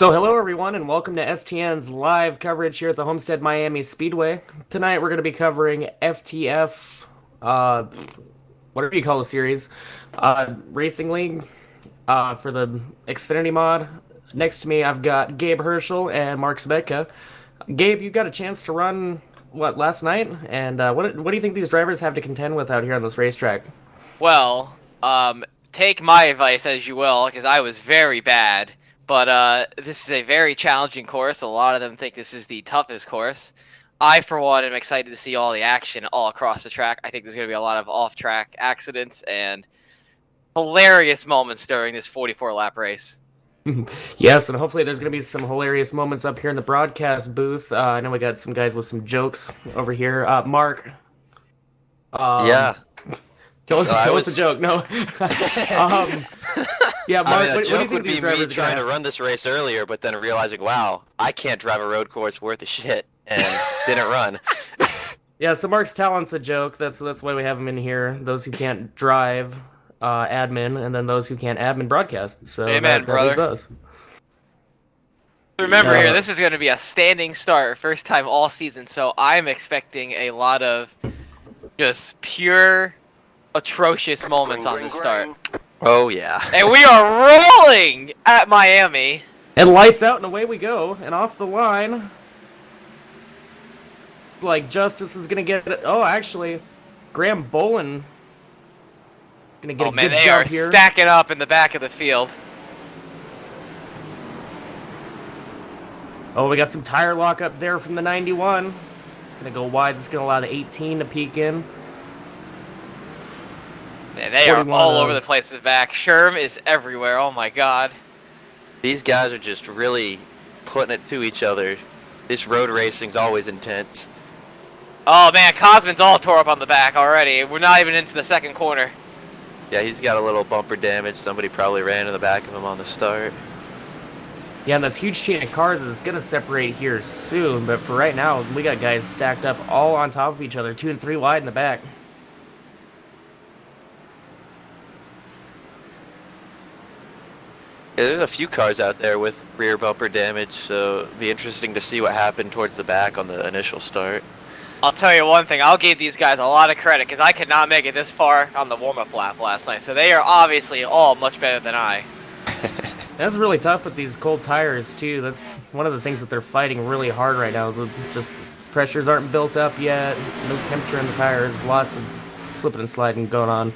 So hello everyone and welcome to STN's live coverage here at the Homestead Miami Speedway. Tonight we're going to be covering FTF, whatever you call the series, Racing League, for the Xfinity mod. Next to me I've got Gabe Herschel and Mark Sabetka. Gabe, you got a chance to run, last night? And what do you think these drivers have to contend with out here on this racetrack? Well, take my advice as you will, because I was very bad. But this is a very challenging course. A lot of them think this is the toughest course. I, for one, am excited to see all the action all across the track. I think there's going to be a lot of off-track accidents and hilarious moments during this 44-lap race. Yes, and hopefully there's going to be some hilarious moments up here in the broadcast booth. I know we got some guys with some jokes over here. Mark, um, Yeah, tell us, no, I tell us a was. joke. No. um, yeah, I Mark, mean, a what do you joke think would these be me drivers are trying to gonna? run this race earlier, but then realizing, wow, I can't drive a road course worth of shit, and didn't run. Yeah, so Mark's talent's a joke. That's why we have him in here. Those who can't drive, admin, and then those who can't admin broadcast. So Amen, that leaves brother. us. Remember here, Uh, this is going to be a standing start, first time all season, so I'm expecting a lot of just pure atrocious moments on this start. Oh yeah. And we are rolling at Miami. and lights out, and away we go, and off the line. Like Justice is gonna get it. Oh, actually, Graham Bolin gonna get Oh a man, good they are jump here. stacking up in the back of the field. Oh, we got some tire lock up there from the 91. It's gonna go wide. It's gonna allow the 18 to peek in. Man, they are 41 all over the of. place at the back. Sherm is everywhere. Oh my god. These guys are just really putting it to each other. This road racing's always intense. Oh man, Cosman's all tore up on the back already. We're not even into the second corner. Yeah, he's got a little bumper damage. Somebody probably ran in the back of him on the start. Yeah, and this huge chain of cars is gonna separate here soon. But for right now, we got guys stacked up all on top of each other, 2 and 3 wide in the back. Yeah, there's a few cars out there with rear bumper damage, so it'll be interesting to see what happened towards the back on the initial start. I'll tell you one thing, I'll give these guys a lot of credit because I could not make it this far on the warm-up lap last night. So they are obviously all much better than I. That's really tough with these cold tires too. That's one of the things that they're fighting really hard right now. Is just pressures aren't built up yet. No temperature in the tires. Lots of slipping and sliding going on.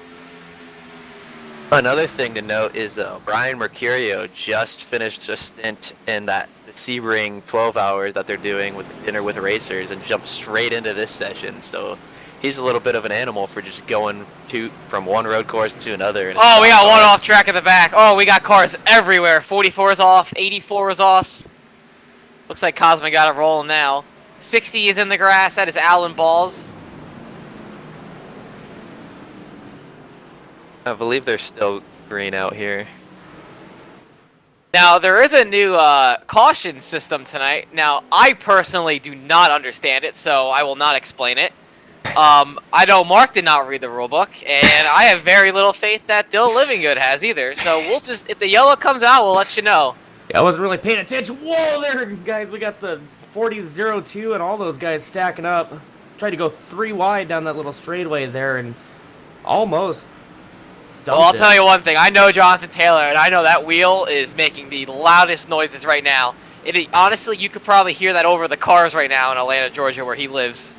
Another thing to note is Brian Mercurio just finished a stint in that Sebring 12 hours that they're doing with dinner with racers and jumped straight into this session. So he's a little bit of an animal for just going from one road course to another. And Oh, we got one off track at the back. Oh, we got cars everywhere. 44 is off, 84 is off. Looks like Cosman got it rolling now. 60 is in the grass. That is Allen Balls. I believe they're still green out here. Now, there is a new caution system tonight. Now, I personally do not understand it, so I will not explain it. I know Mark did not read the rulebook, and I have very little faith that Dill Livingood has either. So we'll just, if the yellow comes out, we'll let you know. Yeah, I wasn't really paying attention. Whoa there, guys. We got the 40-02 and all those guys stacking up. Tried to go 3 wide down that little straightaway there and almost Well, I'll dumped tell it. you one thing. I know Jonathan Taylor, and I know that wheel is making the loudest noises right now. Honestly, you could probably hear that over the cars right now in Atlanta, Georgia, where he lives.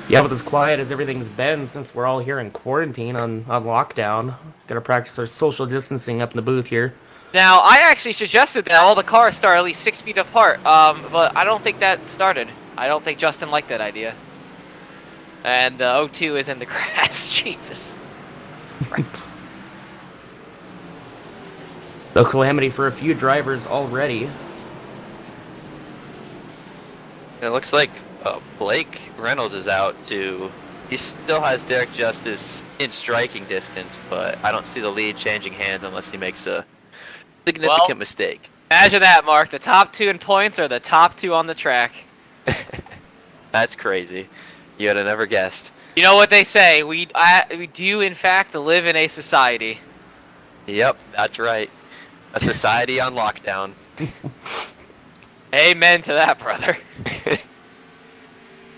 Yeah, with as quiet as everything's been since we're all here in quarantine on lockdown. Gotta practice our social distancing up in the booth here. Now, I actually suggested that all the cars start at least 6 feet apart, but I don't think that started. I don't think Justin liked that idea. And the O2 is in the grass. Jesus. Christ. The calamity for a few drivers already. It looks like Blake Reynolds is out too. He still has Derek Justice in striking distance, but I don't see the lead changing hands unless he makes a significant mistake. Imagine that, Mark. The top 2 in points are the top 2 on the track. That's crazy. You'd have never guessed. You know what they say? We do, in fact, live in a society. Yep, that's right. A society on lockdown. Amen to that, brother.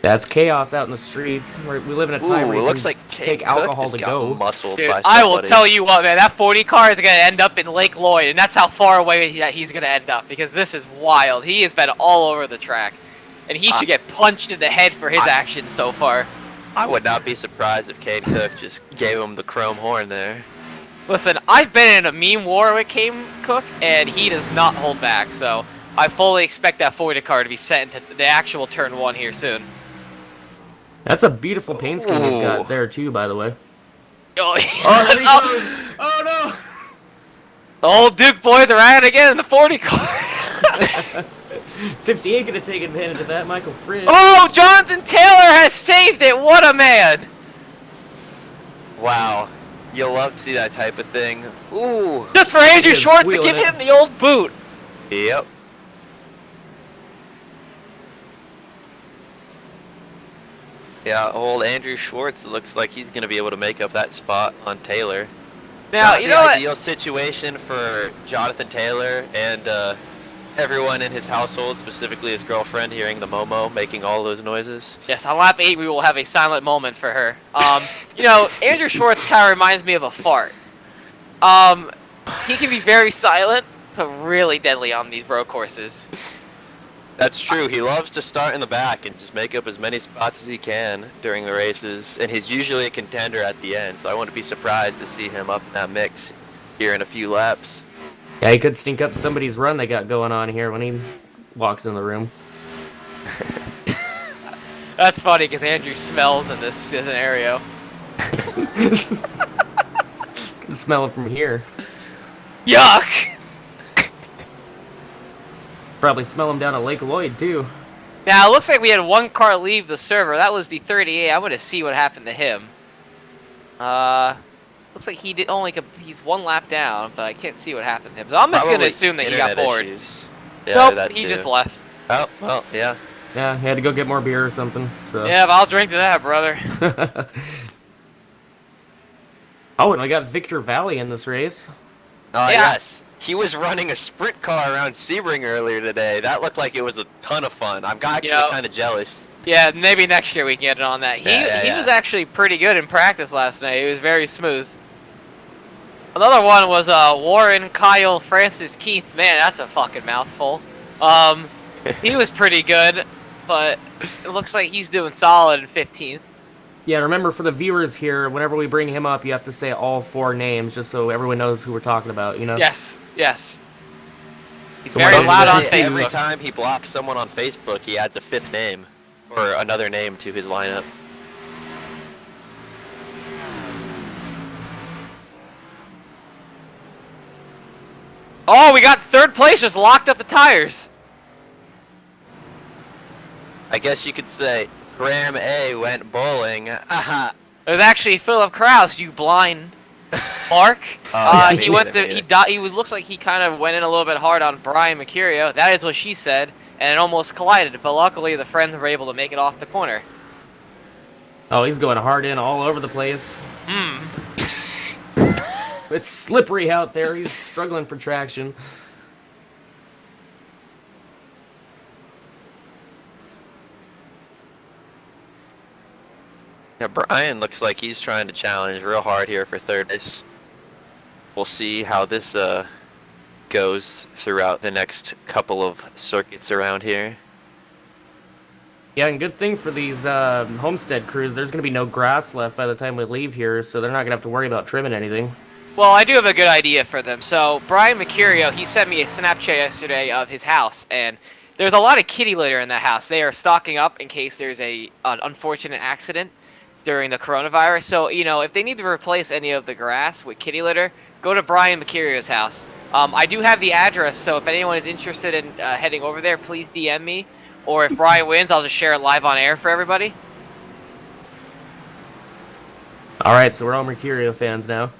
That's chaos out in the streets. We live in a time Ooh, where it you looks can like take Kate Cook alcohol just to got go. muscled Dude, by I will somebody. tell you what, man, that 40 car is going to end up in Lake Lloyd, and that's how far away he's going to end up, because this is wild. He has been all over the track, and he should get punched in the head for his actions so far. I would not be surprised if Kate Cook just gave him the chrome horn there. Listen, I've been in a meme war with Cam Cook, and he does not hold back, so I fully expect that 40 car to be sent into the actual turn 1 here soon. That's a beautiful paint scheme he's Ooh. got there too, by the way. Oh, Oh, there he goes! Oh no! The old Duke boys are at it again in the 40 car. 58 could have taken advantage of that, Michael Fritz. Oh, Jonathan Taylor has saved it. What a man. Wow. You'll love to see that type of thing. Ooh. Just for Andrew He is Schwartz to wheeling give it. him the old boot. Yep. Yeah, old Andrew Schwartz looks like he's going to be able to make up that spot on Taylor. Now, Not you the know what? ideal situation for Jonathan Taylor and everyone in his household, specifically his girlfriend, hearing the Momo making all those noises. Yes, on lap 8 we will have a silent moment for her. You know, Andrew Schwartz kind of reminds me of a fart. He can be very silent, but really deadly on these road courses. That's true. He loves to start in the back and just make up as many spots as he can during the races, and he's usually a contender at the end, so I wouldn't be surprised to see him up in that mix here in a few laps. Yeah, he could stink up somebody's run they got going on here when he walks in the room. That's funny because Andrew smells in this scenario. Can smell it from here. Yuck! Probably smell him down at Lake Lloyd too. Now, it looks like we had one car leave the server. That was the 38. I'm going to see what happened to him. Looks like he did he's one lap down, but I can't see what happened to him. So I'm just going to Probably assume that he got internet bored. issues. Yeah, Nope, that he too. just left. Oh, well, yeah. Yeah, he had to go get more beer or something. So. Yeah, but I'll drink to that, brother. Oh, and I got Victor Valley in this race. Oh, Yeah. yes. He was running a sprint car around Sebring earlier today. That looked like it was a ton of fun. I'm actually kind of jealous. Yeah, maybe next year we can get it on that. He was actually pretty good in practice last night. He was very smooth. Another one was Warren, Kyle, Francis, Keith. Man, that's a fucking mouthful. He was pretty good, but it looks like he's doing solid in 15th. Yeah, remember for the viewers here, whenever we bring him up, you have to say all 4 names just so everyone knows who we're talking about, you know? Yes, yes. He's So very what loud on is it? Every Facebook. time he blocks someone on Facebook, he adds a 5th name or another name to his lineup. Oh, we got 3rd place, just locked up the tires. I guess you could say Graham A went bowling. Aha. It was actually Philip Kraus, you blind Mark. Oh, yeah, He me went neither, to, me neither. he looks like he kind of went in a little bit hard on Brian Mercurio. That is what she said, and it almost collided, but luckily the friends were able to make it off the corner. Oh, he's going hard in all over the place. It's slippery out there. He's struggling for traction. Yeah, Brian looks like he's trying to challenge real hard here for 3rd place. We'll see how this goes throughout the next couple of circuits around here. Yeah, and good thing for these homestead crews, there's going to be no grass left by the time we leave here, so they're not going to have to worry about trimming anything. Well, I do have a good idea for them. So, Brian Mercurio, he sent me a Snapchat yesterday of his house, and there's a lot of kitty litter in the house. They are stocking up in case there's an unfortunate accident during the coronavirus. So, you know, if they need to replace any of the grass with kitty litter, go to Brian Mercurio's house. I do have the address, so if anyone is interested in heading over there, please DM me. Or if Brian wins, I'll just share it live on air for everybody. Alright, so we're all Mercurio fans now.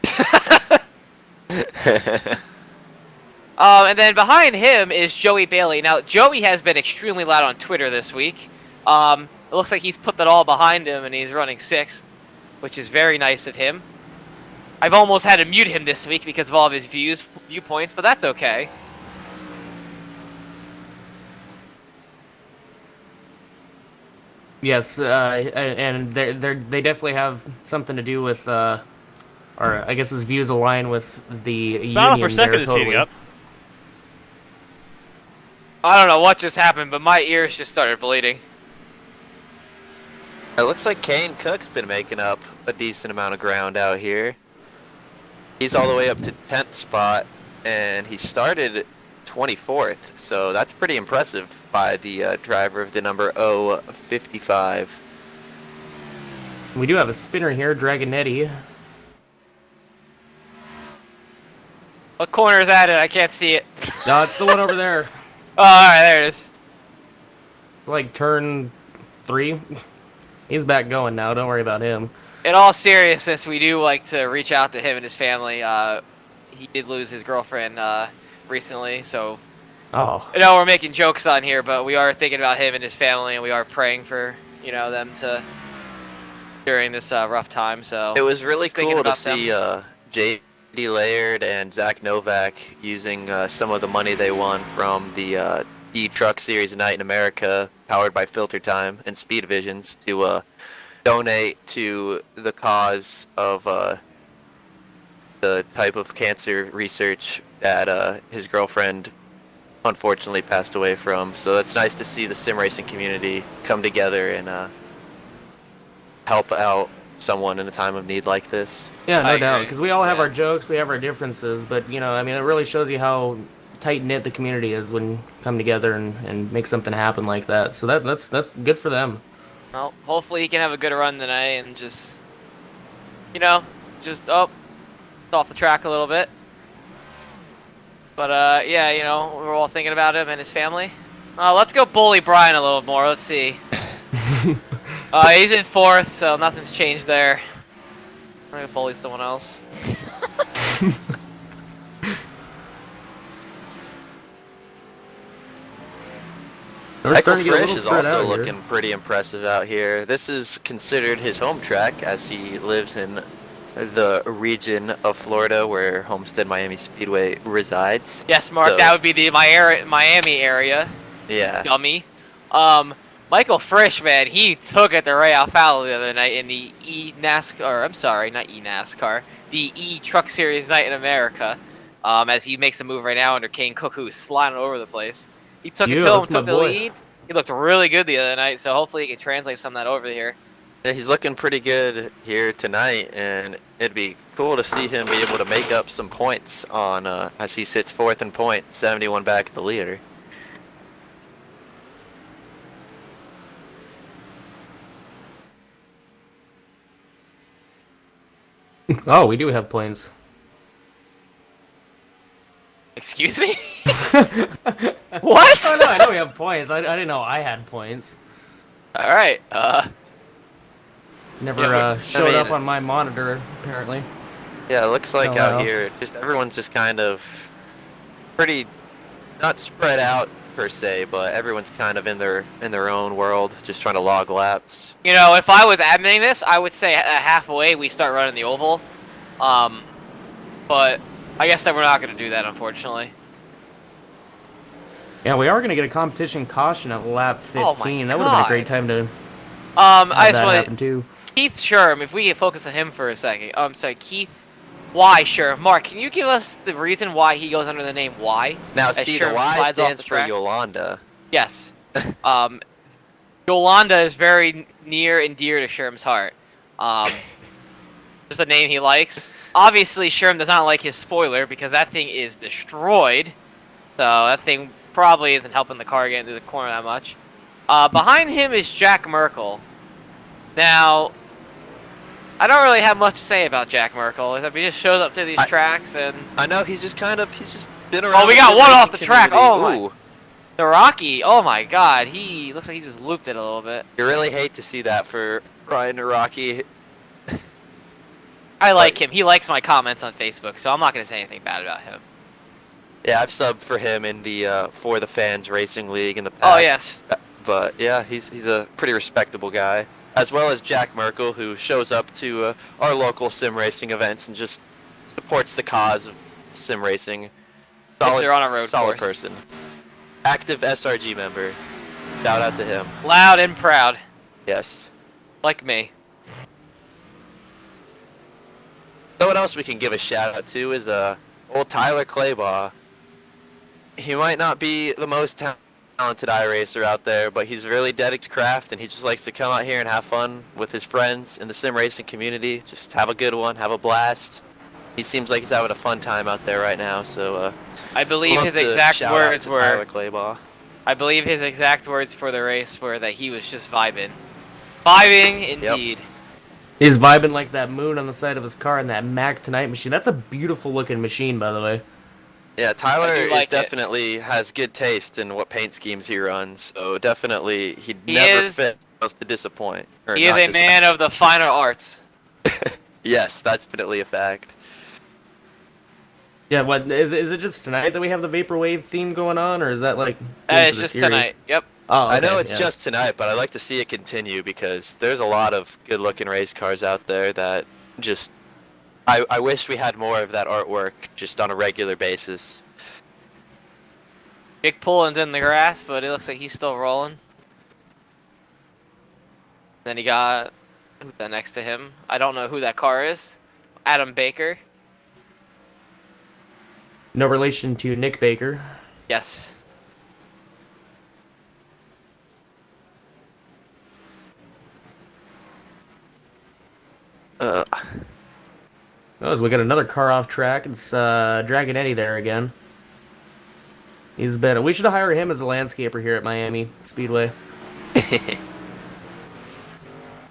And then behind him is Joey Bailey. Now, Joey has been extremely loud on Twitter this week. It looks like he's put that all behind him, and he's running 6th, which is very nice of him. I've almost had to mute him this week because of all of his viewpoints, but that's okay. Yes, and they definitely have something to do with, or I guess his views align with the Battle union for second there, is totally. heating up. I don't know what just happened, but my ears just started bleeding. It looks like Kane Cook's been making up a decent amount of ground out here. He's all the way up to 10th spot, and he started 24th, so that's pretty impressive by the driver of the number 055. We do have a spinner here, Dragonetti. What corner is that in? I can't see it. No, it's the one over there. Oh, alright, there it is. Like turn 3. He's back going now. Don't worry about him. In all seriousness, we do like to reach out to him and his family. He did lose his girlfriend recently, so Oh, I know we're making jokes on here, but we are thinking about him and his family, and we are praying for them to during this rough time. So It was really just thinking cool to about see them. J.D. Laird and Zach Novak using some of the money they won from the E-Truck Series Night in America, powered by Filter Time and Speed Visions, to donate to the cause of the type of cancer research that his girlfriend unfortunately passed away from. So it's nice to see the sim racing community come together and help out someone in a time of need like this. yeah, no I doubt. agree. Because we all have Yeah. our jokes, we have our differences, but I mean, it really shows you how tight knit the community is when you come together and make something happen like that. So that's good for them. Well, hopefully he can have a good run tonight and just off the track a little bit. But yeah, we're all thinking about him and his family. Let's go bully Brian a little more. Let's see. He's in 4th, so nothing's changed there. I'm gonna bully someone else. We're Michael starting to get a Frisch little is spread also out here. looking pretty impressive out here. This is considered his home track, as he lives in the region of Florida where Homestead Miami Speedway resides. Yes, Mark, So- that would be the Miami area. Yeah. Dummy. Michael Frisch, man, he took it to Ray Alfalo the other night in the the E-Truck Series Night in America. As he makes a move right now under Kane Cook, who is sliding all over the place. He took it Yeah, to him, that's my took the boy. lead. He looked really good the other night, so hopefully he can translate some of that over here. Yeah, he's looking pretty good here tonight, and it'd be cool to see him be able to make up some points on as he sits 4th in points, 71 back at the leader. Oh, we do have planes. Excuse me? What? Oh no, I know we have points. I didn't know I had points. Alright, Never Yeah, showed up mean- on my monitor, apparently. Yeah, it looks like Oh, out wow. here, just everyone's just kind of pretty, not spread out per se, but everyone's kind of in their own world, just trying to log laps. if I was adminning this, I would say halfway we start running the oval. But I guess that we're not going to do that, unfortunately. Yeah, we are going to get a competition caution at lap 15. Oh my That would have been a God. great time to I have just that want happen too. Keith Sherm, if we can focus on him for a second. Sorry, Keith. Why Sherm? Mark, can you give us the reason why he goes under the name Y? Now, As see, the Sherm Y slides off stands the for track? Yolanda. Yes. Yolanda is very near and dear to Sherm's heart. Just a name he likes. Obviously, Sherm does not like his spoiler because that thing is destroyed. So that thing probably isn't helping the car get into the corner that much. Behind him is Jack Merkel. Now, I don't really have much to say about Jack Merkel. Except he just shows up to these tracks and I know he's just been around. we the got sim one racing off the track. community. Oh, my. Ooh, the Rocky. Oh my God, he looks like he just looped it a little bit. you really hate to see that for Ryan Naraki. I like him. He likes my comments on Facebook, so I'm not gonna say anything bad about him. Yeah, I've subbed for him in the For the Fans Racing League in the past. Oh yes. But yeah, he's a pretty respectable guy. As well as Jack Merkel, who shows up to our local sim racing events and just supports the cause of sim racing. If Solid, they're on a road solid course. person. Active SRG member. Shout out to him. Loud and proud, Yes. like me. Someone else we can give a shout out to is old Tyler Claybaugh. He might not be the most talented iRacer out there, but he's really dedicated to craft, and he just likes to come out here and have fun with his friends in the sim racing community. Just have a good one, have a blast. He seems like he's having a fun time out there right now, so I believe love his to exact shout out words to were. Tyler Claybaugh. I believe his exact words for the race were that he was just vibing. Vibing, indeed. He's vibing like that moon on the side of his car and that Mac Tonight machine. That's a beautiful looking machine, by the way. Yeah, Tyler I do like is definitely has good taste in what paint schemes he runs, so definitely he'd He never is- fails to disappoint. Or He is not a man of the finer arts. Yes, that's definitely a fact. Yeah, what is it just tonight that we have the Vaporwave theme going on, or is that like It's for the just series? tonight. Yep. Oh, I know okay, it's yeah. just tonight, but I'd like to see it continue because there's a lot of good-looking race cars out there that just I wish we had more of that artwork just on a regular basis. Big pulling's in the grass, but it looks like he's still rolling. Then he got who's that next to him. I don't know who that car is. Adam Baker. No relation to Nick Baker. Yes. Uh, Oh, so we got another car off track. It's Dragon Eddie there again. He's been. We should hire him as a landscaper here at Miami Speedway.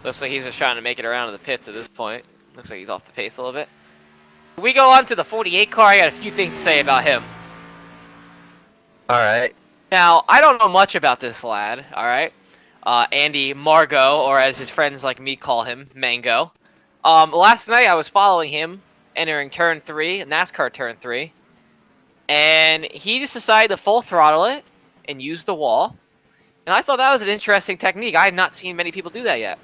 Looks like he's just trying to make it around to the pits at this point. Looks like he's off the pace a little bit. We go on to the 48 car. I got a few things to say about him. all right. Now, I don't know much about this lad, alright? Andy Margot, or as his friends like me call him, Mango. Last night I was following him, entering turn 3, NASCAR turn 3. And he just decided to full throttle it and use the wall. And I thought that was an interesting technique. I had not seen many people do that yet.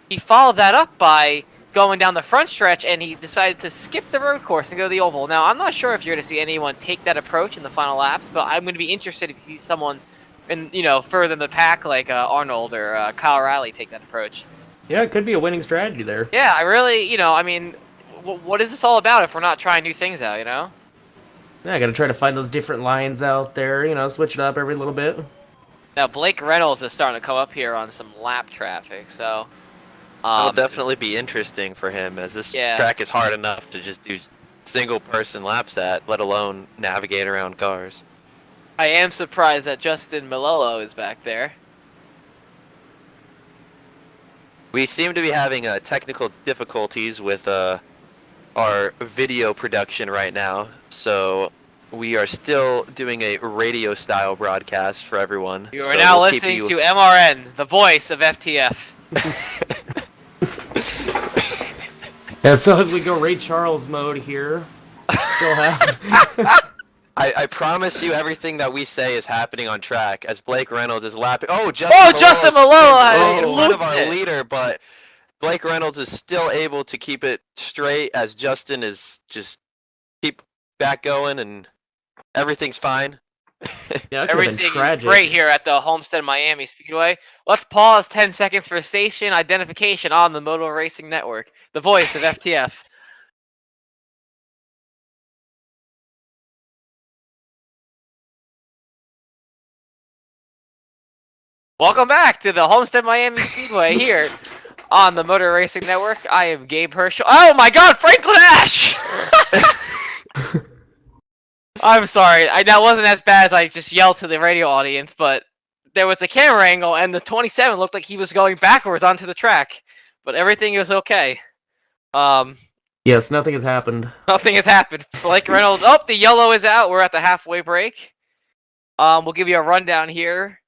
He followed that up by going down the front stretch, and he decided to skip the road course and go to the oval. Now, I'm not sure if you're going to see anyone take that approach in the final laps, but I'm going to be interested if you see someone, further in the pack like Arnold or Kyle Riley take that approach. Yeah, it could be a winning strategy there. Yeah, I really, what is this all about if we're not trying new things out, Yeah, I gotta try to find those different lines out there. Switch it up every little bit. Now, Blake Reynolds is starting to come up here on some lap traffic, so... It'll definitely be interesting for him, as this track is hard enough to just do single-person laps at, let alone navigate around cars. I am surprised that Justin Malolo is back there. We seem to be having technical difficulties with our video production right now, so we are still doing a radio-style broadcast for everyone. You are now listening to MRN, the voice of FTF. Yeah, so as we go Ray Charles mode here, still have. I promise you everything that we say is happening on track as Blake Reynolds is lapping. Oh, Justin Malolo right in front of looped our it. leader, but Blake Reynolds is still able to keep it straight as Justin is just keep back going and everything's fine. Yeah, that could have been Everything is tragic. great here at the Homestead Miami Speedway. Let's pause 10 seconds for station identification on the Motor Racing Network, the voice of FTF. Welcome back to the Homestead Miami Speedway here on the Motor Racing Network. I am Gabe Herschel. Oh my God, Franklin Ash! I'm sorry. That wasn't as bad as I just yelled to the radio audience, but there was the camera angle, and the 27 looked like he was going backwards onto the track. But everything was okay. Yes, nothing has happened. Nothing has happened. Blake Reynolds. Oh, the yellow is out. We're at the halfway break. We'll give you a rundown here.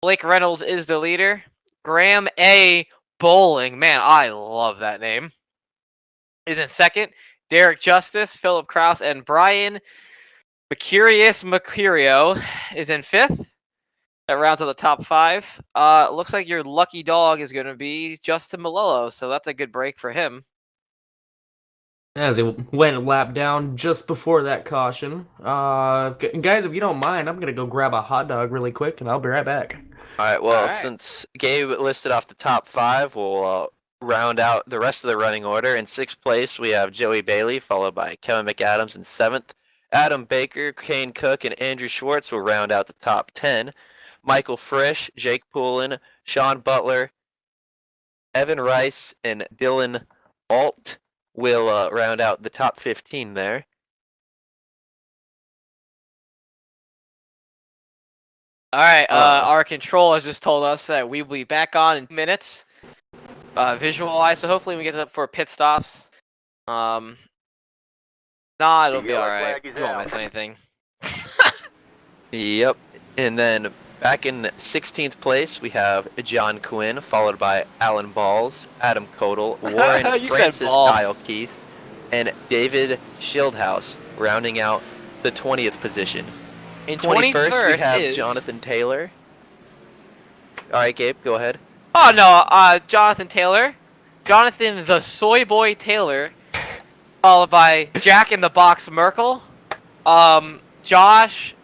Blake Reynolds is the leader. Graham A. Bowling. Man, I love that name. Is in second. Derek Justice, Philip Kraus, and Brian Mercurio is in fifth. That rounds out the top 5. Looks like your lucky dog is going to be Justin Malolo, so that's a good break for him. as it went lap down just before that caution. Guys, if you don't mind, I'm gonna go grab a hot dog really quick, and I'll be right back. All right. All Well, right. since Gabe listed off the top five, we'll round out the rest of the running order. In sixth place, we have Joey Bailey, followed by Kevin McAdams in seventh. Adam Baker, Kane Cook, and Andrew Schwartz will round out the top 10. Michael Frisch, Jake Poulin, Sean Butler, Evan Rice, and Dylan Alt will round out the top 15 there. All right. Our controller just told us that we will be back on in minutes. Visualize. So hopefully we get up for pit stops. Nah, it'll be all right. We won't miss anything. Yep. And then back in 16th place, we have John Quinn, followed by Alan Balls, Adam Kodal, Warren You said Francis, Balls. Kyle Keith, and David Shieldhouse, rounding out the 20th position. In 21st, we have is... Jonathan Taylor. All right, Gabe, go ahead. Oh no, Jonathan Taylor. Jonathan the Soy Boy Taylor. Followed by Jack in the Box Merkel. Josh,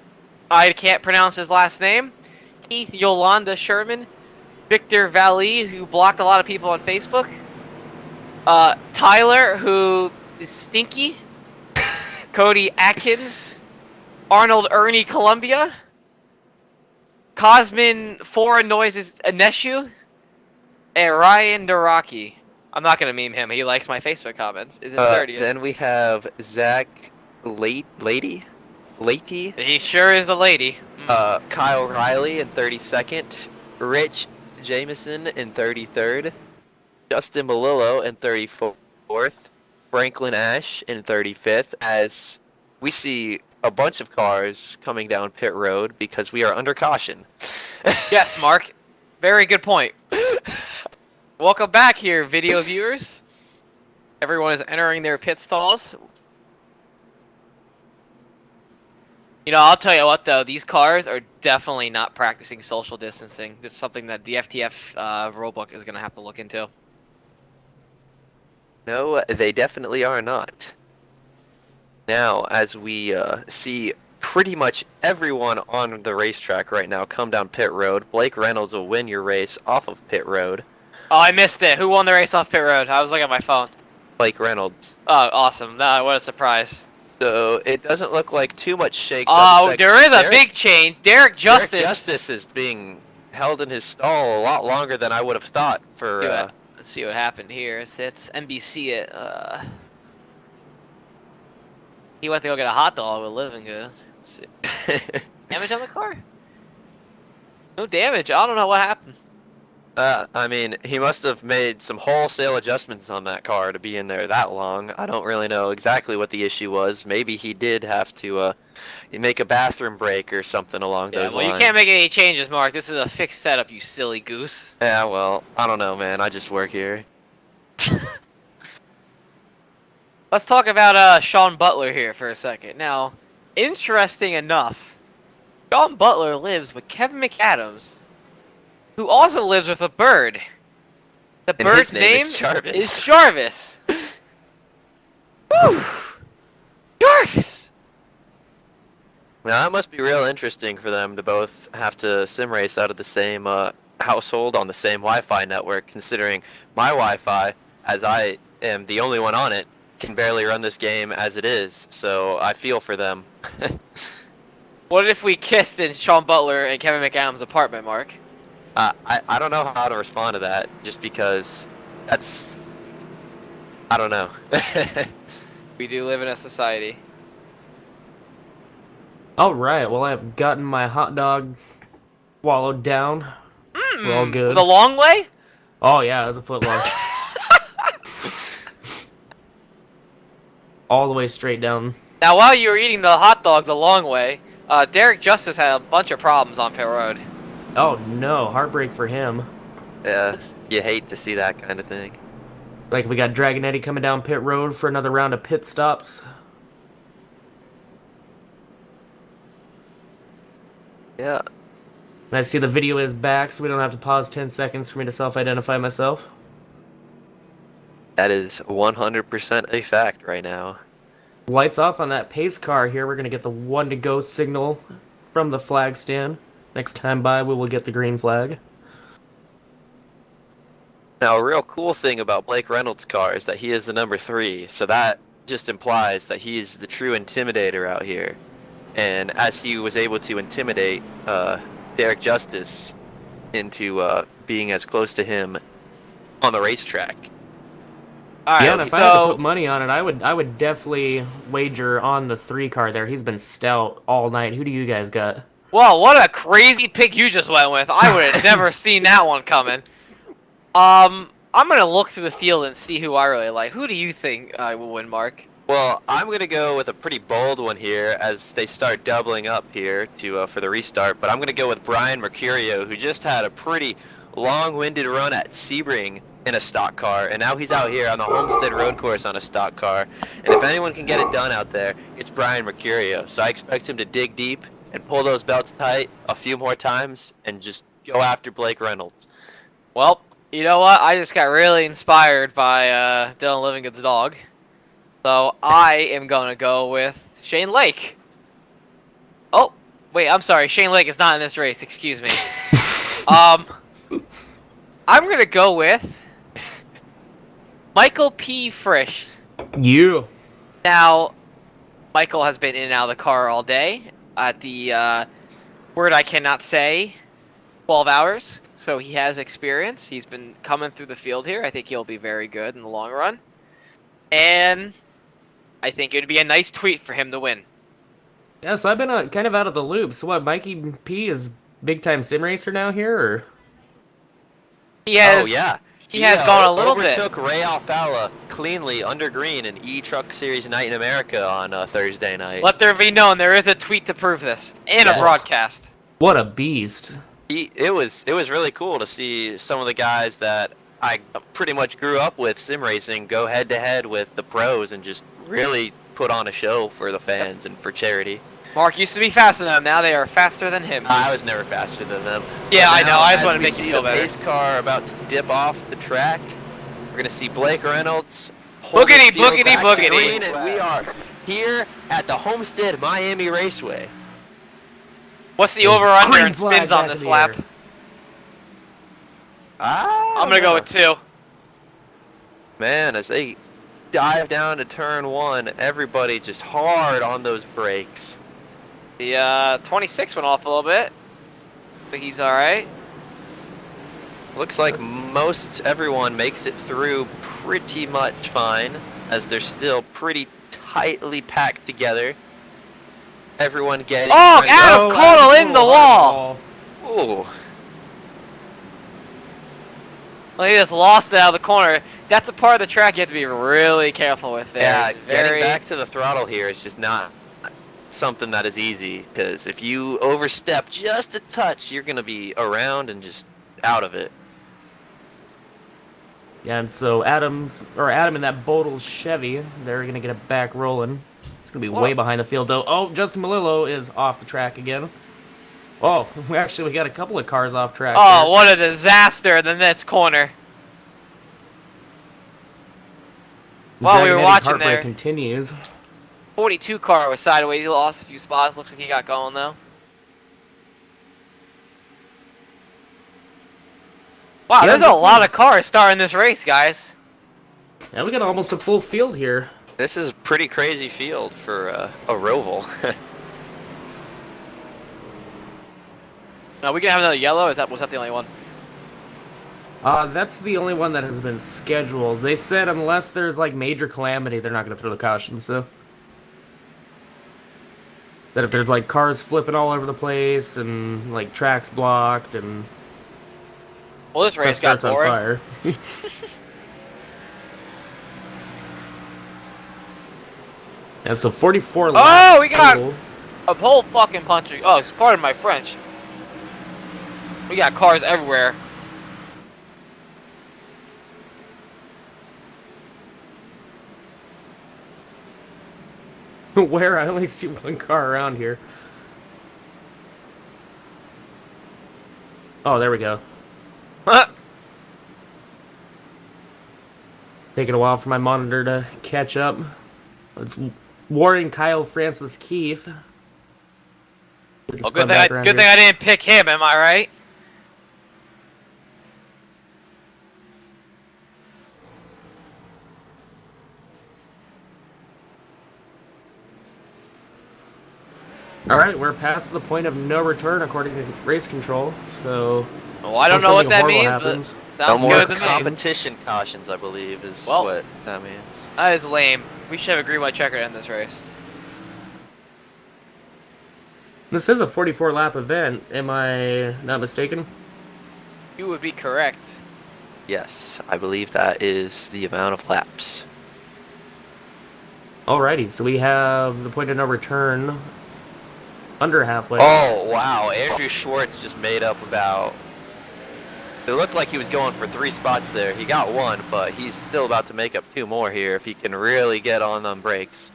I can't pronounce his last name. Keith Yolanda Sherman. Victor Valley, who blocked a lot of people on Facebook. Tyler, who is stinky. Cody Atkins. Arnold Ernie Columbia. Cosmin Foreign Noises Aneshu. And Ryan Naraki. I'm not gonna meme him. He likes my Facebook comments. Is it 30th? Then we have Zach Lady? He sure is a lady. Kyle Riley in 32nd. Rich Jameson in 33rd. Justin Malillo in 34th. Franklin Ash in 35th. As we see a bunch of cars coming down pit road because we are under caution. Yes, Mark. Very good point. Welcome back here, video viewers. Everyone is entering their pit stalls. You know, I'll tell you what though, these cars are definitely not practicing social distancing. It's something that the FTF rulebook is going to have to look into. No, they definitely are not. Now, as we see pretty much everyone on the racetrack right now come down pit road, Blake Reynolds will win your race off of pit road. Oh, I missed it. Who won the race off pit road? I was looking at my phone. Blake Reynolds. Oh, awesome. What a surprise. So it doesn't look like too much shakes Oh, up. there is a big change. Derek Justice. Derek Justice is being held in his stall a lot longer than I would have thought for... Let's see what happened here. It's NBC it. He went to go get a hot dog with Living Good. Let's see. Damage on the car? No damage. I don't know what happened. I mean, he must have made some wholesale adjustments on that car to be in there that long. I don't really know exactly what the issue was. Maybe he did have to make a bathroom break or something along those lines. You can't make any changes, Mark. This is a fixed setup, you silly goose. Yeah, well, I don't know, man. I just work here. Let's talk about Sean Butler here for a second. Now, interesting enough, Sean Butler lives with Kevin McAdams, who also lives with a bird. The And bird's his name name is Jarvis. is Jarvis. Whew. Jarvis! Now, that must be real interesting for them to both have to sim race out of the same household on the same Wi-Fi network, considering my Wi-Fi, as I am the only one on it, can barely run this game as it is, so I feel for them. What if we kissed in Sean Butler and Kevin McAdams' apartment, Mark? I don't know how to respond to that, just because that's... I don't know. We do live in a society. Alright, well, I've gotten my hot dog swallowed down. We're all good. The long way? Oh, yeah, it was a foot long. All the way straight down. Now, while you were eating the hot dog the long way, Derek Justice had a bunch of problems on pit road. Oh, no. Heartbreak for him. Yeah, you hate to see that kind of thing. Like, we got Dragonetti coming down pit road for another round of pit stops. Yeah. And I see the video is back, so we don't have to pause 10 seconds for me to self-identify myself. That is 100% a fact right now. Lights off on that pace car here. We're going to get the 1 to go signal from the flag stand. Next time by, we will get the green flag. Now, a real cool thing about Blake Reynolds' car is that he is the number 3, so that just implies that he is the true intimidator out here. And as he was able to intimidate Derek Justice into being as close to him on the racetrack. All right, Yeah, and if I had to so put money on it, I would definitely wager on the 3 car there. He's been stout all night. Who do you guys got? well, what a crazy pick you just went with. I would have never seen that one coming. I'm gonna look through the field and see who I really like. Who do you think will win, Mark? Well, I'm gonna go with a pretty bold one here as they start doubling up here to for the restart. But I'm gonna go with Brian Mercurio, who just had a pretty long-winded run at Sebring in a stock car, and now he's out here on the Homestead Road Course on a stock car. And if anyone can get it done out there, it's Brian Mercurio. So I expect him to dig deep and pull those belts tight a few more times and just go after Blake Reynolds. Well, you know what? I just got really inspired by Dylan Livingood's dog. So I am going to go with Shane Lake. Oh, wait, I'm sorry. Shane Lake is not in this race. Excuse me. I'm going to go with Michael P. Frisch. You. Now, Michael has been in and out of the car all day at the word I cannot say, 12 hours. So he has experience. He's been coming through the field here. I think he'll be very good in the long run. And I think it would be a nice tweet for him to win. Yeah, so I've been kind of out of the loop. So what, Mikey P is big-time sim racer now here, or? He has, Oh, yeah. He has gone a little bit. Overtook Ray Alfala cleanly under green in E-Truck Series Night in America on Thursday night. Let there be known, there is a tweet to prove this. And Yes. a broadcast. What a beast. It was really cool to see some of the guys that I pretty much grew up with sim racing go head to head with the pros and just really put on a show for the fans and for charity. Mark used to be faster than them, now they are faster than him. I was never faster than them. Yeah, But I now, know, I just as wanted to we make you see feel the better. pace car about to dip off the track. We're gonna see Blake Reynolds hold Boogity, the field boogity, back to boogity. green, and we are here at the Homestead Miami Raceway. What's the over-under Green and flag spins on back this in the lap? air. I'm going to go with 2. Man, as they dive down to turn 1, everybody just hard on those brakes. The 26 went off a little bit. But he's alright. Looks like most everyone makes it through pretty much fine, as they're still pretty tightly packed together. Everyone getting... Oh, Adam Oh, Codal Adam in the Codal, wall! Ooh. Well, he just lost it out of the corner. That's a part of the track you have to be really careful with there. Yeah, It's getting back to the throttle here is just not something that is easy, because if you overstep just a touch, you're going to be around and just out of it. Yeah, and so Adam and that Bodle Chevy, they're gonna get it back rolling. It's gonna be way behind the field though. Oh, Justin Malillo is off the track again. Oh, we got a couple of cars off track. Oh, here. what a disaster in this corner. While we were Dragon Eddie's watching heartbreak there, continues. 42 car was sideways. He lost a few spots. Looks like he got going though. Wow, Yeah, there's a this lot was- of cars starting this race, guys. Yeah, we got almost a full field here. This is a pretty crazy field for a Roval. Now we gonna have another yellow. Was that the only one? That's the only one that has been scheduled. They said unless there's like major calamity, they're not gonna throw the caution. So that if there's like cars flipping all over the place and like tracks blocked and Well, this that race got starts on boring. fire. And so 44 laps. Oh, we got- total. A whole fucking punch. Oh, it's part of my French. We got cars everywhere. Where I only see one car around here. Oh, there we go. Huh. Taking a while for my monitor to catch up. It's Warren Kyle Francis Keith. Well, good thing I didn't pick him. Am I right? Alright, we're past the point of no return according to race control, so... Well, I don't know what that means, happens. but No sounds more good to me. competition cautions, I believe, is Well, what that means. That is lame. We should have a green white checker to end this race. This is a 44 lap event, am I not mistaken? You would be correct. Yes, I believe that is the amount of laps. Alrighty, so we have the point of no return under halfway. Oh, wow. Andrew Schwartz just made up about... It looked like he was going for 3 spots there. He got 1, but he's still about to make up 2 more here if he can really get on them brakes.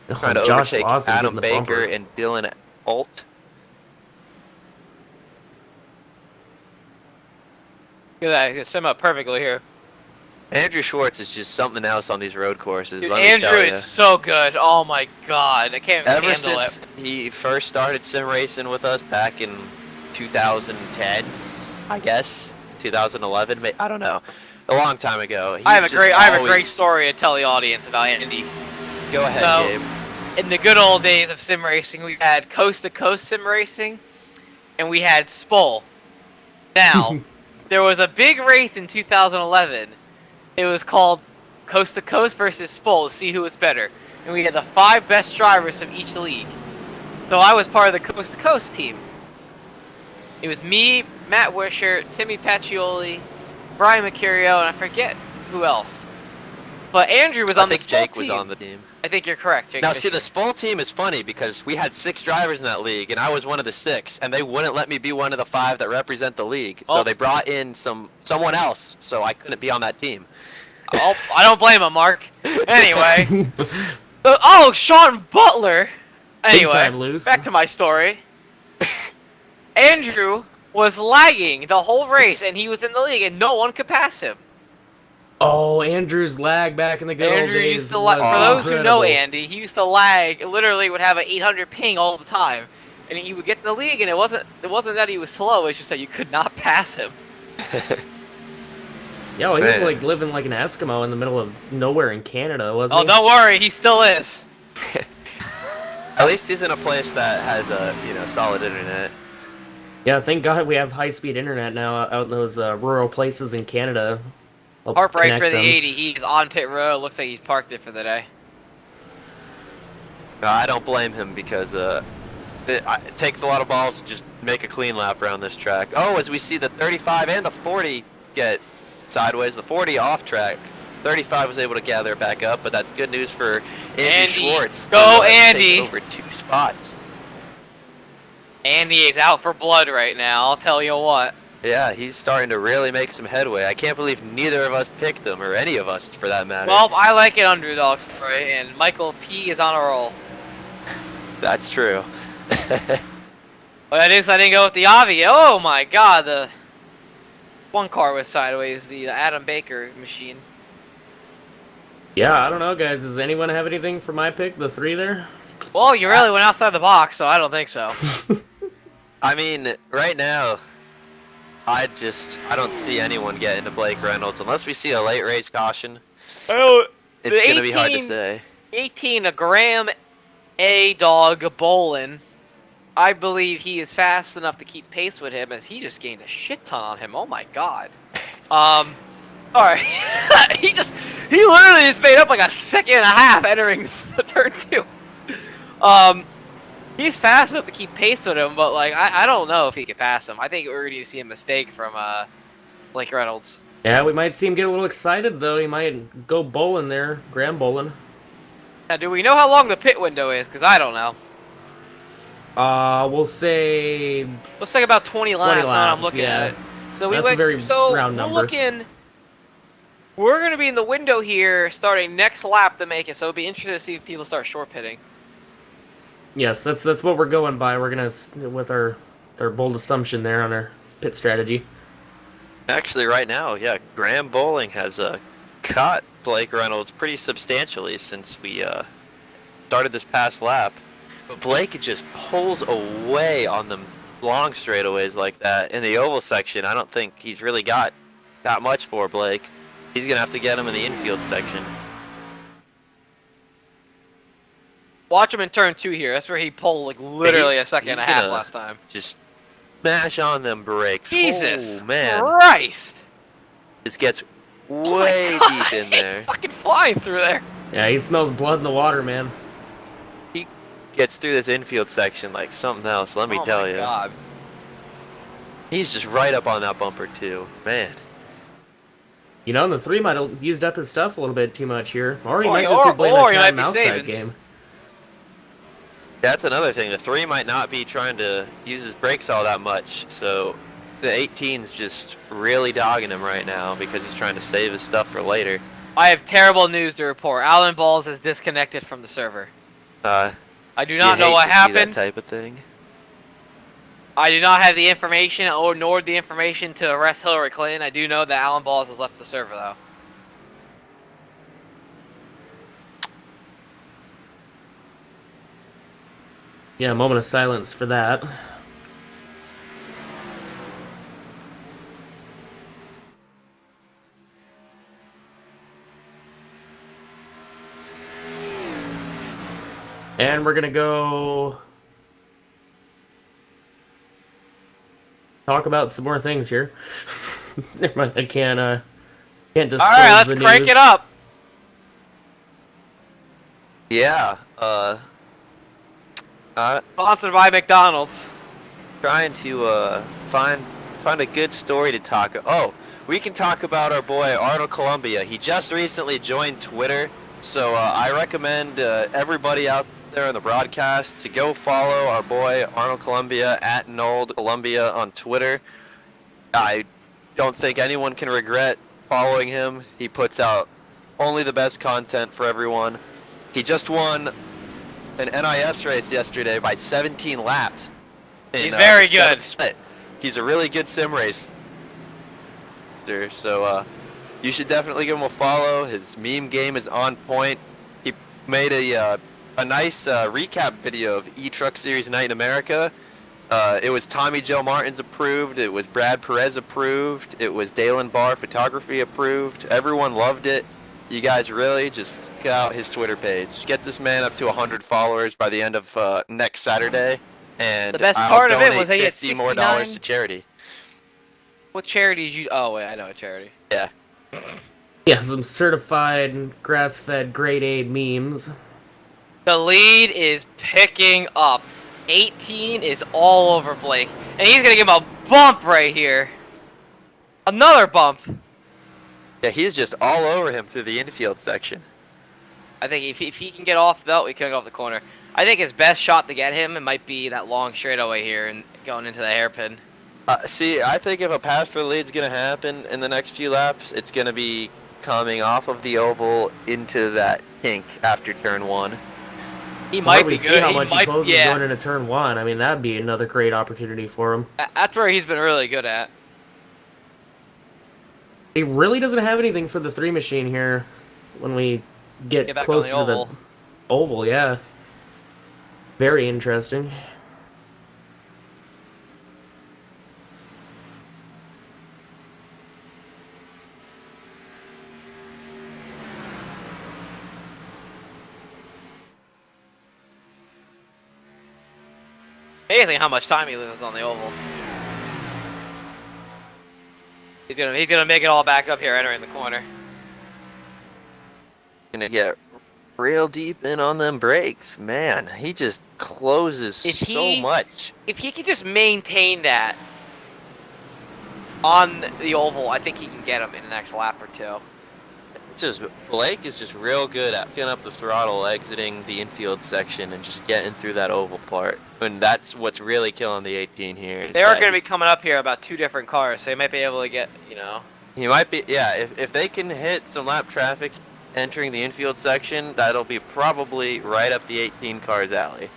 Trying to Josh overtake Lawson Adam getting the Baker bumper. and Dylan Alt. Look at that. You sum up perfectly here. Andrew Schwartz is just something else on these road courses. Dude, let me Andrew tell is ya. so good. Oh my god. I can't Ever handle since it. he first started sim racing with us back in 2010, I guess 2011, I don't know, a long time ago. I have a great always... story to tell the audience about Andy. Go ahead, So, Gabe. in the good old days of sim racing, we had coast to coast sim racing, and we had Spol. Now, there was a big race in 2011. It was called Coast to Coast versus Spol to see who was better. And we had the 5 best drivers from each league. So I was part of the Coast to Coast team. It was me, Matt Wisher, Timmy Pacioli, Brian Mercurio, and I forget who else. But Andrew was on the Spol team. I think Jake was on the team. I think you're correct, Jake. Now, see, the Spol team is funny because we had 6 drivers in that league, and I was one of the 6, and they wouldn't let me be one of the 5 that represent the league. So they brought in someone else, so I couldn't be on that team. I don't blame him, Mark. Anyway. Sean Butler. Big time Anyway, loose. back to my story. Andrew was lagging the whole race, and he was in the league, and no one could pass him. Oh, Andrew's lag back in the good old Andrew days. used to lag. For was those who know incredible. Andy, he used to lag. Literally, would have an 800 ping all the time, and he would get in the league. And it wasn't that he was slow. It's just that you could not pass him. Yeah, well, he was Man. like living like an Eskimo in the middle of nowhere in Canada, wasn't Oh, he? don't worry, he still is. At least he's in a place that has solid internet. Yeah, thank God we have high-speed internet now out in those rural places in Canada. I'll Heartbreak connect for the them. 80. He's on pit road. Looks like he's parked it for the day. No, I don't blame him because it takes a lot of balls to just make a clean lap around this track. Oh, as we see the 35 and the 40 get sideways, the 40 off track. 35 was able to gather it back up, but that's good news for Andy Schwartz. Go, to, Andy! Take over 2 spots. Andy is out for blood right now, I'll tell you what. Yeah, he's starting to really make some headway. I can't believe neither of us picked him, or any of us for that matter. Well, I like an underdog story, and Michael P. is on a roll. That's true. But I didn't go with the Avi. Oh my god, the one car was sideways, the Adam Baker machine. Yeah, I don't know, guys. Does anyone have anything for my pick? The 3 there? Well, you really went outside the box, so I don't think so. I mean, right now, I don't see anyone getting to Blake Reynolds unless we see a late race caution. Oh, It's going to be hard to say. 18, a Graham A. Dog Bolin. I believe he is fast enough to keep pace with him, as he just gained a shit ton on him. Oh my god. Alright. he literally just made up like a second and a half entering the turn 2. He's fast enough to keep pace with him, but like I don't know if he can pass him. I think we're going to see a mistake from Blake Reynolds. Yeah, we might see him get a little excited, though. He might go bowling there. Graham bowling. Now, do we know how long the pit window is? Because I don't know. We'll say... Let's take about 20 laps, now I'm looking yeah. at it. So That's a very round number. We're going to be in the window here starting next lap to make it, so it'll be interesting to see if people start short pitting. Yes, that's what we're going by. We're going to, with our bold assumption there on our pit strategy. Actually, right now, yeah, Graham Bowling has caught Blake Reynolds pretty substantially since we started this past lap. But Blake just pulls away on them long straightaways like that. In the oval section, I don't think he's really got much for Blake. He's going to have to get him in the infield section. Watch him in turn 2 here. That's where he pulled like literally a second and a half last time. Just smash on them brakes. Jesus, oh, man. Christ! This gets way deep in there. He's fucking flying through there. Yeah, he smells blood in the water, man. He gets through this infield section like something else, let me tell you. God. He's just right up on that bumper too, man. You know, the 3 might have used up his stuff a little bit too much here. Or he Or- might just be or- playing or a he cat might and be mouse type saving. game. That's another thing. The 3 might not be trying to use his brakes all that much, so the 18's just really dogging him right now because he's trying to save his stuff for later. I have terrible news to report. Alan Balls is disconnected from the server. I do not know what happened. That type of thing. I do not have the information nor the information to arrest Hillary Clinton. I do know that Alan Balls has left the server though. Yeah, a moment of silence for that. And we're gonna go talk about some more things here. Never mind, I can't disclose All right, let's the crank news. it up. Yeah, Sponsored by McDonald's. trying to find a good story to talk. Oh, we can talk about our boy Arnold Columbia. He just recently joined Twitter, so I recommend everybody out there on the broadcast to go follow our boy Arnold Columbia at Nold Columbia on Twitter. I don't think anyone can regret following him. He puts out only the best content for everyone. He just won an NIS race yesterday by 17 laps. He's very the seventh good. split. He's a really good sim racer, so you should definitely give him a follow. His meme game is on point. He made a nice recap video of E-Truck Series Night in America. It was Tommy Joe Martins approved. It was Brad Perez approved. It was Dalen Barr Photography approved. Everyone loved it. You guys really just check out his Twitter page. Get this man up to 100 followers by the end of next Saturday, and The best I'll part of it donate was he had $50 more dollars to 69. charity. What charity did you? Oh wait, I know a charity. Yeah. Yeah, some certified grass-fed grade A memes. The lead is picking up. 18 is all over Blake, and he's gonna give him a bump right here. Another bump. Yeah, he's just all over him through the infield section. I think if he can get off though, he can go off the corner. I think his best shot to get him, it might be that long straightaway here and going into the hairpin. See, I think if a pass for the lead's going to happen in the next few laps, it's going to be coming off of the oval into that kink after turn 1. He might we be see good. how He much he might, closes yeah. going into turn 1. I mean, that'd be another great opportunity for him. That's where he's been really good at. He really doesn't have anything for the 3 machine here when we get back closer on the to the oval, yeah. Very interesting. Amazing how much time he loses on the oval. He's gonna make it all back up here entering the corner. Gonna get real deep in on them brakes. Man, he just closes so much. If he can just maintain that on the oval, I think he can get him in the next lap or two. It's just Blake is just real good at picking up the throttle, exiting the infield section, and just getting through that oval part. And that's what's really killing the 18 here. is They are that going to be coming up here about 2 different cars, so they might be able to get, you know. He might be, yeah. If they can hit some lap traffic entering the infield section, that'll be probably right up the 18 car's alley.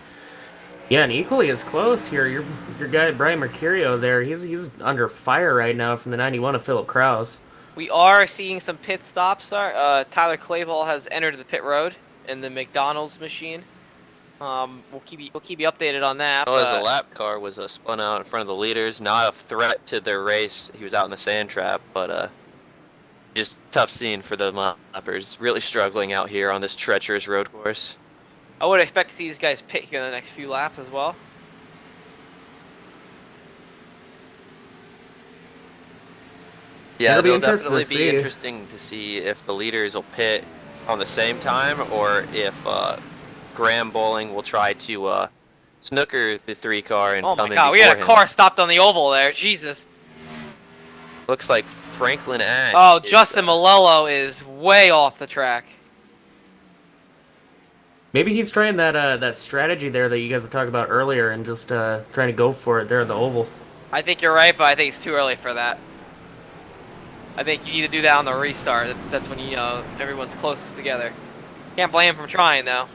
Yeah, and equally as close here, your guy Brian Mercurio there, he's under fire right now from the 91 of Philip Kraus. We are seeing some pit stops start. Tyler Clayball has entered the pit road in the McDonald's machine. We'll keep you updated on that. Well, as a lap car was spun out in front of the leaders, not a threat to their race. He was out in the sand trap, but just tough scene for the lappers. Really struggling out here on this treacherous road course. I would expect to see these guys pit here in the next few laps as well. Yeah, It'll be it'll interesting definitely to be see. interesting to see if the leaders will pit on the same time or if Graham Bowling will try to snooker the 3-car and Oh come my in god, we before had a him. car stopped on the oval there. Jesus. Looks like Franklin Ash. Oh, is, Justin Malello is way off the track. Maybe he's trying that strategy there that you guys were talking about earlier, and just trying to go for it there at the oval. I think you're right, but I think it's too early for that. I think you need to do that on the restart. That's when everyone's closest together. Can't blame him from trying though.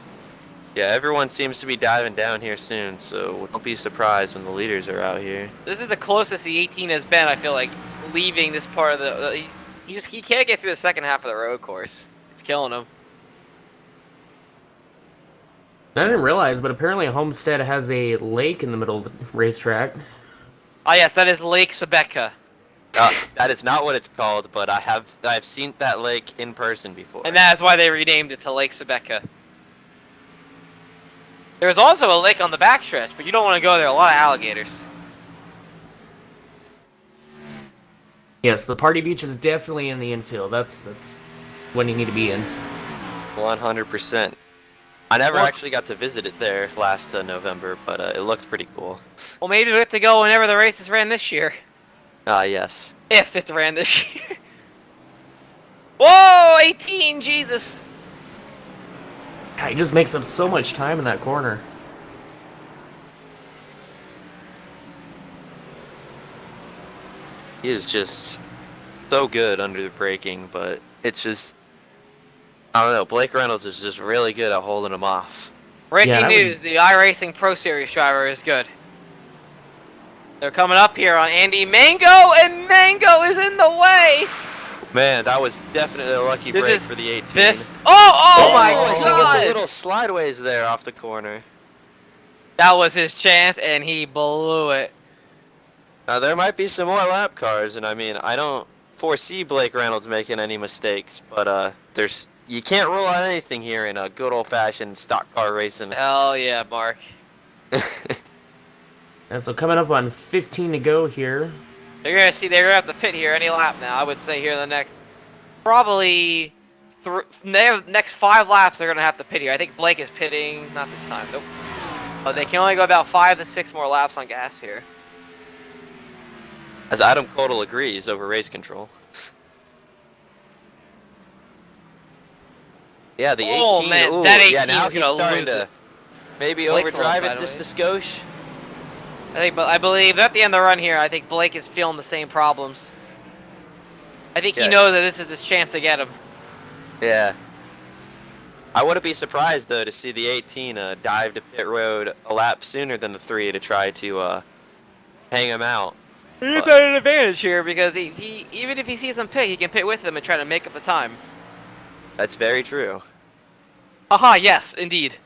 Yeah, everyone seems to be diving down here soon, so don't be surprised when the leaders are out here. This is the closest the 18 has been. I feel like leaving this part of the. He can't get through the second half of the road course. It's killing him. I didn't realize, but apparently Homestead has a lake in the middle of the racetrack. Oh yes, that is Lake Sebeka, That is not what it's called, but I've seen that lake in person before. and that is why they renamed it to Lake Sebeka. There's also a lake on the backstretch, but you don't want to go there. A lot of alligators. Yes, the party beach is definitely in the infield. That's when you need to be in. 100%. I never Well- actually got to visit it there last November, but it looked pretty cool. Well, maybe we have to go whenever the race is ran this year. Yes. If it's ran this year. Whoa, 18, Jesus. Yeah, he just makes up so much time in that corner. He is just so good under the braking, but it's just, I don't know, Blake Reynolds is just really good at holding him off. Breaking Yeah, that news, the iRacing Pro Series driver is good. They're coming up here on Andy Mango, and Mango is in the way. Man, that was definitely a lucky This break is- for the 18. Oh my I think it's a god. little slideways there off the corner. That was his chance, and he blew it. Now, there might be some more lap cars, and I mean, I don't foresee Blake Reynolds making any mistakes, but you can't rule out anything here in a good old-fashioned stock car racing. Hell yeah, Mark. And so coming up on 15 to go here. They're gonna have to pit here any lap now. I would say here the next, probably, next 5 laps they're gonna have to pit here. I think Blake is pitting, not this time. Nope. But they can only go about 5 to 6 more laps on gas here. As Adam Codal agrees over race control. Yeah, the 18. Oh, man, Ooh, that yeah, 18 now is he's gonna starting lose to it. maybe Blake's a little overdrive it just a sideways. skosh. I believe at the end of the run here, I think Blake is feeling the same problems. I think he Yeah. knows that this is his chance to get him. Yeah. I wouldn't be surprised though to see the 18 dive to pit road a lap sooner than the 3 to try to hang him out. He's But- at an advantage here because he even if he sees him pit, he can pit with him and try to make up the time. That's very true. Haha, yes, indeed.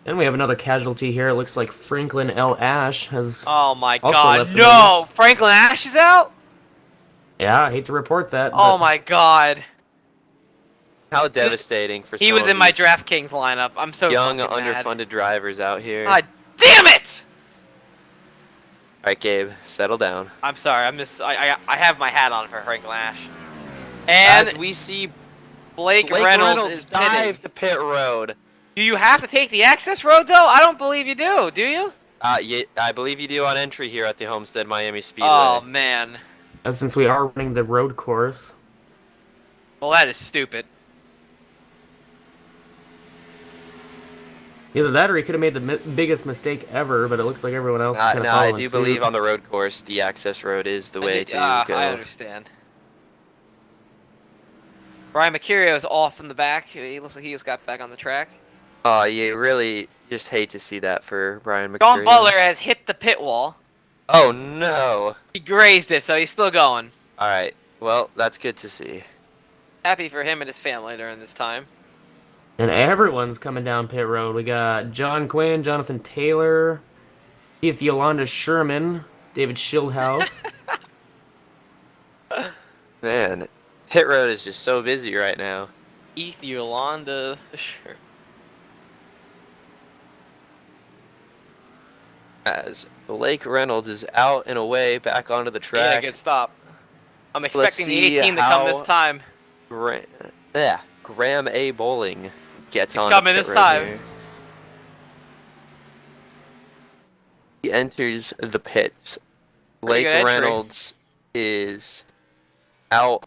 And we have another casualty here. It looks like Franklin L. Ash has... Oh my Also god, left the no! Franklin Ash is out? Yeah, I hate to report that. Oh but my god. How devastating for He some was of in my these DraftKings lineup. I'm so young, fucking mad. underfunded drivers out here. God damn it! Alright, Gabe, settle down. I'm sorry, I have my hat on for Franklin Ash. And As we see Blake Blake Reynolds is dive pitting. to pit road. Do you have to take the access road though? I don't believe you do you? I believe you do on entry here at the Homestead Miami Speedway. Oh man. since we are running the road course. Well, that is stupid. Either that or he could have made the biggest mistake ever, but it looks like everyone else is kind of No, I following do suit. believe on the road course, the access road is the way to go. I understand. Brian Mercurio is off in the back. He looks like he just got back on the track. Oh, you really just hate to see that for Brian John McCurry. Butler has hit the pit wall. Oh no! He grazed it, so he's still going. All right. Well, that's good to see. Happy for him and his family during this time. And everyone's coming down pit road. We got John Quinn, Jonathan Taylor, Keith Yolanda Sherman, David Schildhouse. Man, pit road is just so busy right now. Keith Yolanda, sure. As Blake Reynolds is out and away back onto the Yeah, track. good stop. I'm Let's expecting the see 18 to come this how time. Graham A. Bowling gets He's on coming the pit this road time. here. He enters the pits. Pretty Blake good entry. Reynolds is about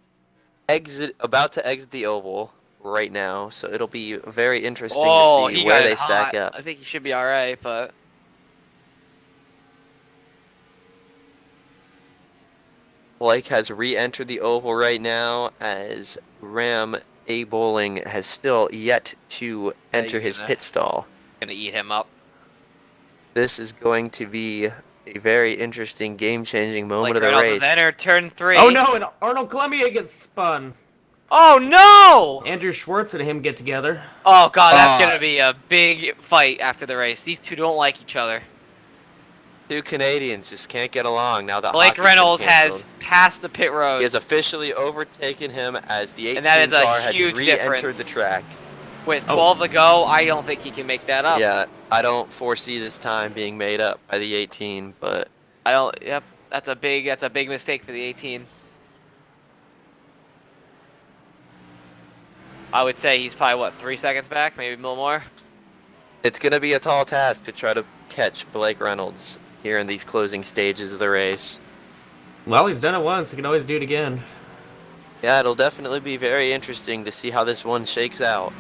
to exit the oval right now, so it'll be very interesting Oh, to see he where got they it stack hot. up. I think he should be alright, but Blake has re-entered the oval right now as Graham A. Bowling has still yet to enter he's his gonna- pit stall. gonna eat him up. This is going to be a very interesting game-changing moment Like of the Reynolds has race. entered turn 3. Oh no, and Arnold Columbia gets spun. Oh no! Andrew Schwartz and him get together. Oh god, that's Ah. gonna be a big fight after the race. These two don't like each other. Two Canadians just can't get along now that Blake hockey's been Reynolds has canceled. passed the pit road. He has officially overtaken him as the 18 And that is a car has huge re-entered difference. the track. With 12 to go, I don't think he can make that up. Yeah, I don't foresee this time being made up by the 18, but I don't. Yep, that's a big mistake for the 18. I would say he's probably what 3 seconds back, maybe a little more. it's going to be a tall task to try to catch Blake Reynolds here in these closing stages of the race. Well, he's done it once. He can always do it again. Yeah, it'll definitely be very interesting to see how this one shakes out.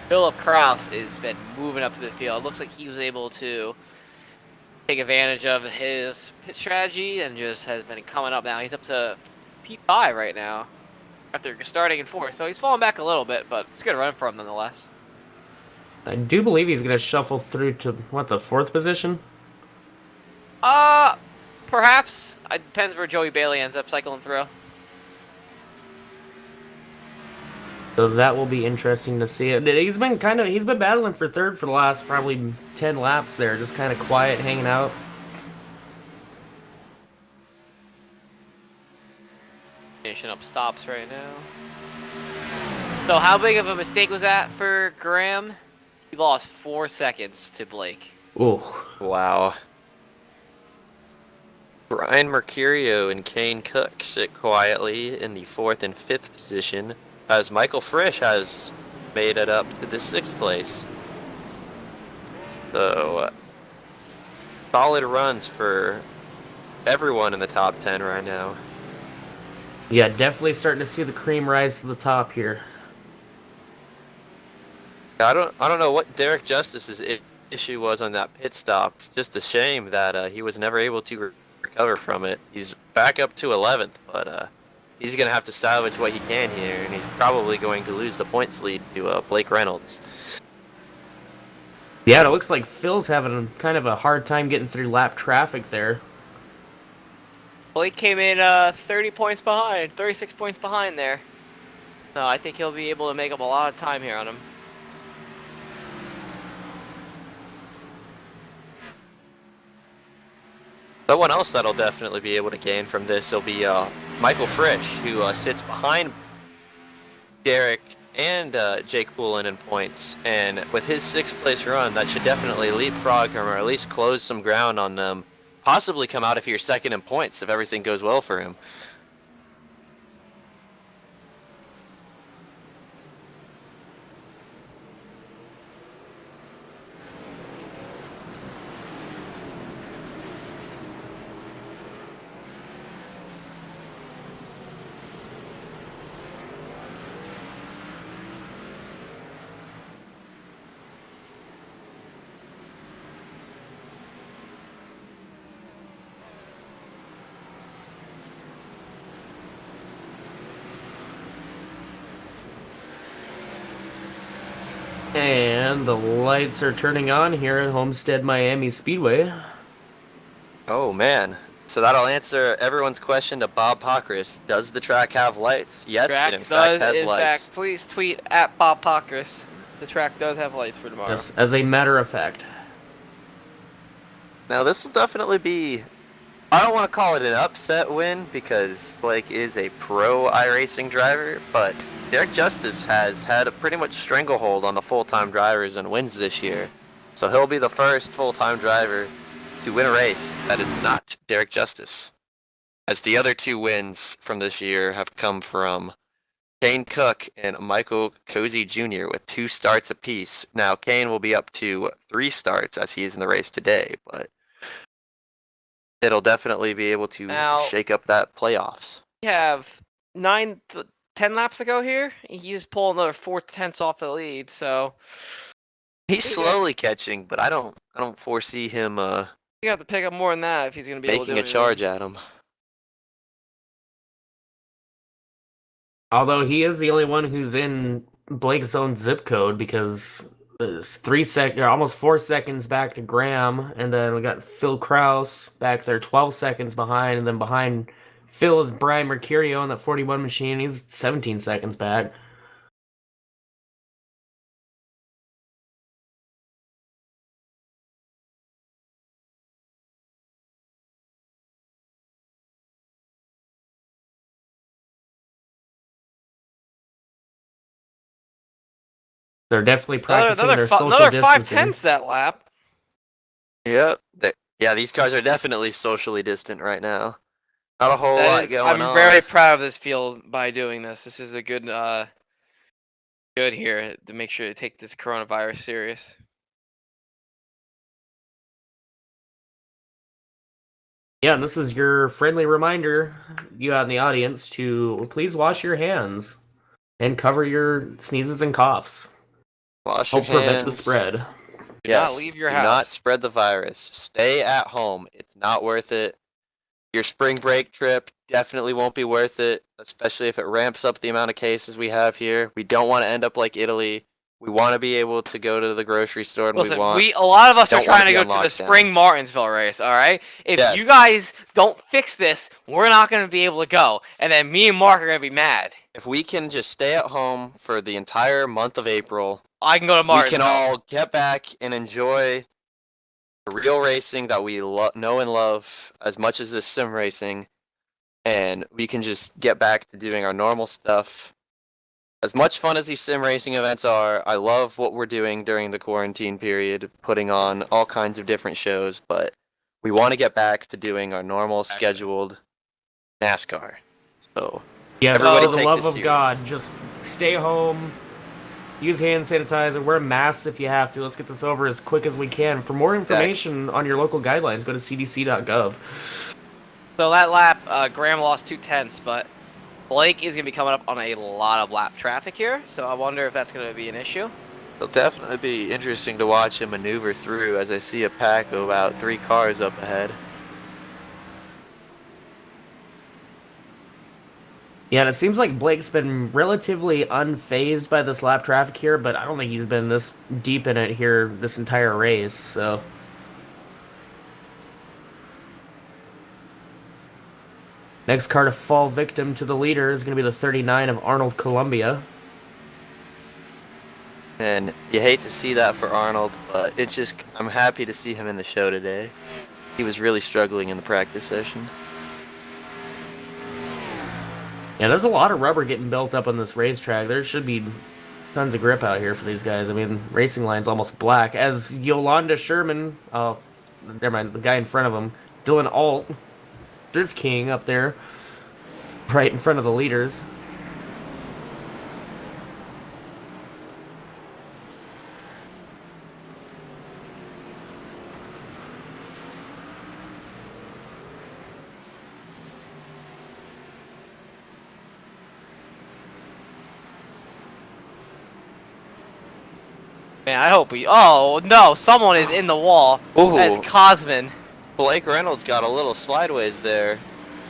Philip Kraus has been moving up to the field. Looks like he was able to take advantage of his pit strategy and just has been coming up now. He's up to P5 right now after starting in 4th. So he's fallen back a little bit, but it's a good run for him nonetheless. I do believe he's going to shuffle through to, what, the 4th position? Perhaps. It depends where Joey Bailey ends up cycling through. So that will be interesting to see. He's been battling for 3rd for the last probably 10 laps there, just kind of quiet, hanging out. Finishing up stops right now. So how big of a mistake was that for Graham? He lost 4 seconds to Blake. Ooh. Wow. Brian Mercurio and Kane Cook sit quietly in the 4th and 5th position, as Michael Frisch has made it up to the 6th place. So, solid runs for everyone in the top 10 right now. Yeah, definitely starting to see the cream rise to the top here. I don't know what Derek Justice's issue was on that pit stop. It's just a shame that he was never able to recover from it. He's back up to 11th, but he's going to have to salvage what he can here, and he's probably going to lose the points lead to Blake Reynolds. Yeah, it looks like Phil's having kind of a hard time getting through lap traffic there. Blake came in 30 points behind, 36 points behind there. So I think he'll be able to make up a lot of time here on him. Someone else that'll definitely be able to gain from this will be Michael Frisch, who sits behind Derek and Jake Poulin in points. And with his 6th place run, that should definitely leapfrog him, or at least close some ground on them. Possibly come out if you're 2nd in points if everything goes well for him. And And the lights are turning on here at Homestead Miami Speedway. Oh man. So that'll answer everyone's question to Bob Pockris. Does the track have lights? Yes, it in Track fact does, has in lights. fact, please tweet at Bob Pockris. The track does have lights for tomorrow. Yes, as a matter of fact. Now this will definitely be, I don't want to call it an upset win because Blake is a pro iRacing driver, but Derek Justice has had a pretty much stranglehold on the full-time drivers and wins this year. So he'll be the first full-time driver to win a race that is not Derek Justice. As the other two wins from this year have come from Kane Cook and Michael Cozy Jr. with 2 starts apiece. Now Kane will be up to 3 starts as he is in the race today, but it'll definitely be able to Now- shake up that playoffs. We have 10 laps to go here. He's pulling another 4/10 off the lead, so He's slowly catching, but I don't foresee him you have to pick up more than that if he's going to be able to making do a charge anything. at him. Although he is the only one who's in Blake's own zip code because it's almost 4 seconds back to Graham, and then we got Phil Kraus back there 12 seconds behind, and then behind Phil is Brian Mercurio in that 41 machine. He's 17 seconds back. They're definitely practicing their social another distancing. 5/10 that lap. Yep. Yeah, these cars are definitely socially distant right now. Not a whole lot going I'm on. very proud of this field by doing this. This is a good here to make sure to take this coronavirus serious. Yeah, and this is your friendly reminder, you out in the audience, to please wash your hands and cover your sneezes and coughs. Wash your Help prevent the hands. spread. Do not leave your do house. not spread the virus. Stay at home. It's not worth it. Your spring break trip definitely won't be worth it, especially if it ramps up the amount of cases we have here. We don't want to end up like Italy. We want to be able to go to the grocery store and Listen, we want. a lot of us are don't wanna trying to be go on to the lockdown. spring Martinsville race, alright? If Yes. you guys don't fix this, we're not going to be able to go. And then me and Mark are going to be mad. If we can just stay at home for the entire month of April, I can go to we Martinsville. can all get back and enjoy the real racing that we know and love as much as this sim racing, and we can just get back to doing our normal stuff. As much fun as these sim racing events are, I love what we're doing during the quarantine period, putting on all kinds of different shows, but we want to get back to doing our normal scheduled NASCAR. So, Yes, everybody for the take love this of serious. God, just stay home, use hand sanitizer, wear masks if you have to. Let's get this over as quick as we can. For more information on your local guidelines, go to cdc.gov. So that lap, Graham lost 2/10, but Blake is going to be coming up on a lot of lap traffic here, so I wonder if that's going to be an issue. It'll definitely be interesting to watch him maneuver through as I see a pack of about 3 cars up ahead. Yeah, and it seems like Blake's been relatively unfazed by this lap traffic here, but I don't think he's been this deep in it here this entire race, so... Next car to fall victim to the leader is going to be the 39 of Arnold Columbia. And you hate to see that for Arnold, but it's just, I'm happy to see him in the show today. He was really struggling in the practice session. Yeah, there's a lot of rubber getting built up on this racetrack. There should be tons of grip out here for these guys. I mean, racing line's almost black. As Yolanda Sherman, never mind, the guy in front of him, Dylan Alt, Drift King up there, right in front of the leaders. Man, I hope we... Oh, no, someone is in the wall. Ooh. That is Cosman. Blake Reynolds got a little slideways there,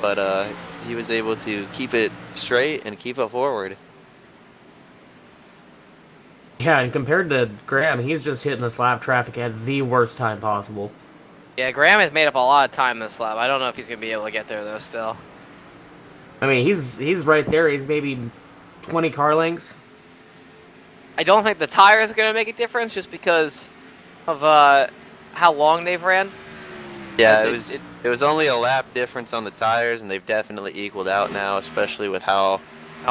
but he was able to keep it straight and keep it forward. Yeah, and compared to Graham, he's just hitting this lap traffic at the worst time possible. Yeah, Graham has made up a lot of time this lap. I don't know if he's gonna be able to get there though. Still, I mean, he's right there. He's maybe 20 car lengths. I don't think the tires are gonna make a difference just because of how long they've ran. Yeah, It, it it, was it, it was only a lap difference on the tires, and they've definitely equaled out now, especially with how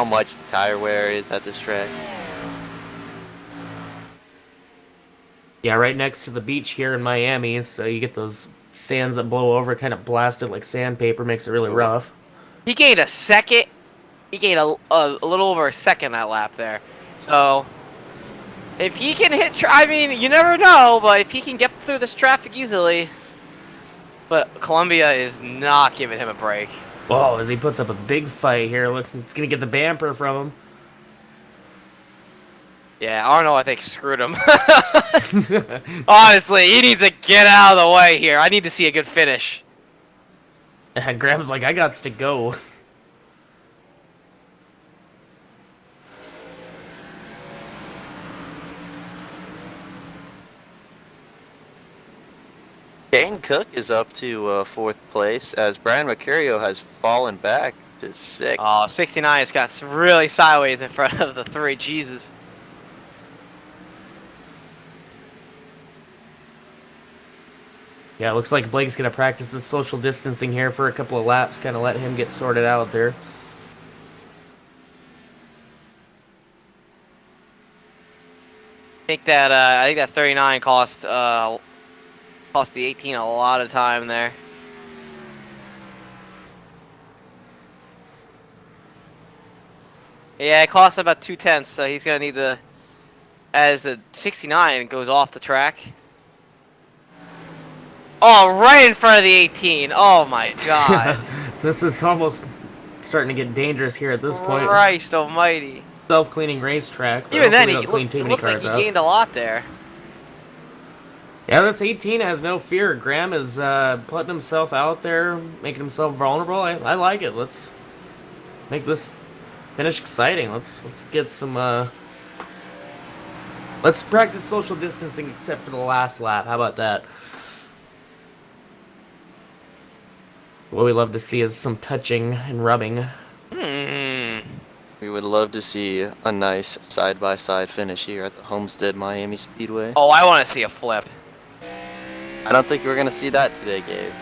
much the tire wear is at this track. Yeah, right next to the beach here in Miami, so you get those sands that blow over, kind of blasted like sandpaper, makes it really Ooh. rough. he gained a second. He gained a little over a second that lap there. So if he can I mean, you never know, but if he can get through this traffic easily. But Columbia is not giving him a break. Oh, as he puts up a big fight here, look, it's gonna get the bamper from Yeah, Arno, I think, screwed him. him. Honestly, he needs to get out of the way here. I need to see a good finish. And Graham's like, I got to go. Dane Cook is up to fourth place as Brian Mercurio has fallen back to sixth. Oh, 69 has got really sideways in front of the 3. Jesus. Yeah, it looks like Blake's gonna practice his social distancing here for a couple of laps, kind of let him get sorted out there. I think that 39 cost the 18 a lot of time there. Yeah, it cost him about 2/10, so he's gonna need to, as the 69 goes off the track. Oh, right in front of the 18. Oh my god. This is almost starting to get dangerous here at this point. Christ almighty. Self-cleaning racetrack. But Even then, hopefully we don't clean too it many looked like cars he out. gained a lot there. Yeah, this 18 has no fear. Graham is putting himself out there, making himself vulnerable. I like it. Let's make this finish exciting. Let's get some. Let's practice social distancing, except for the last lap. How about that? What we love to see is some touching and rubbing. We would love to see a nice side-by-side finish here at the Homestead Miami Speedway. Oh, I want to see a flip. I don't think we're going to see that today, Gabe.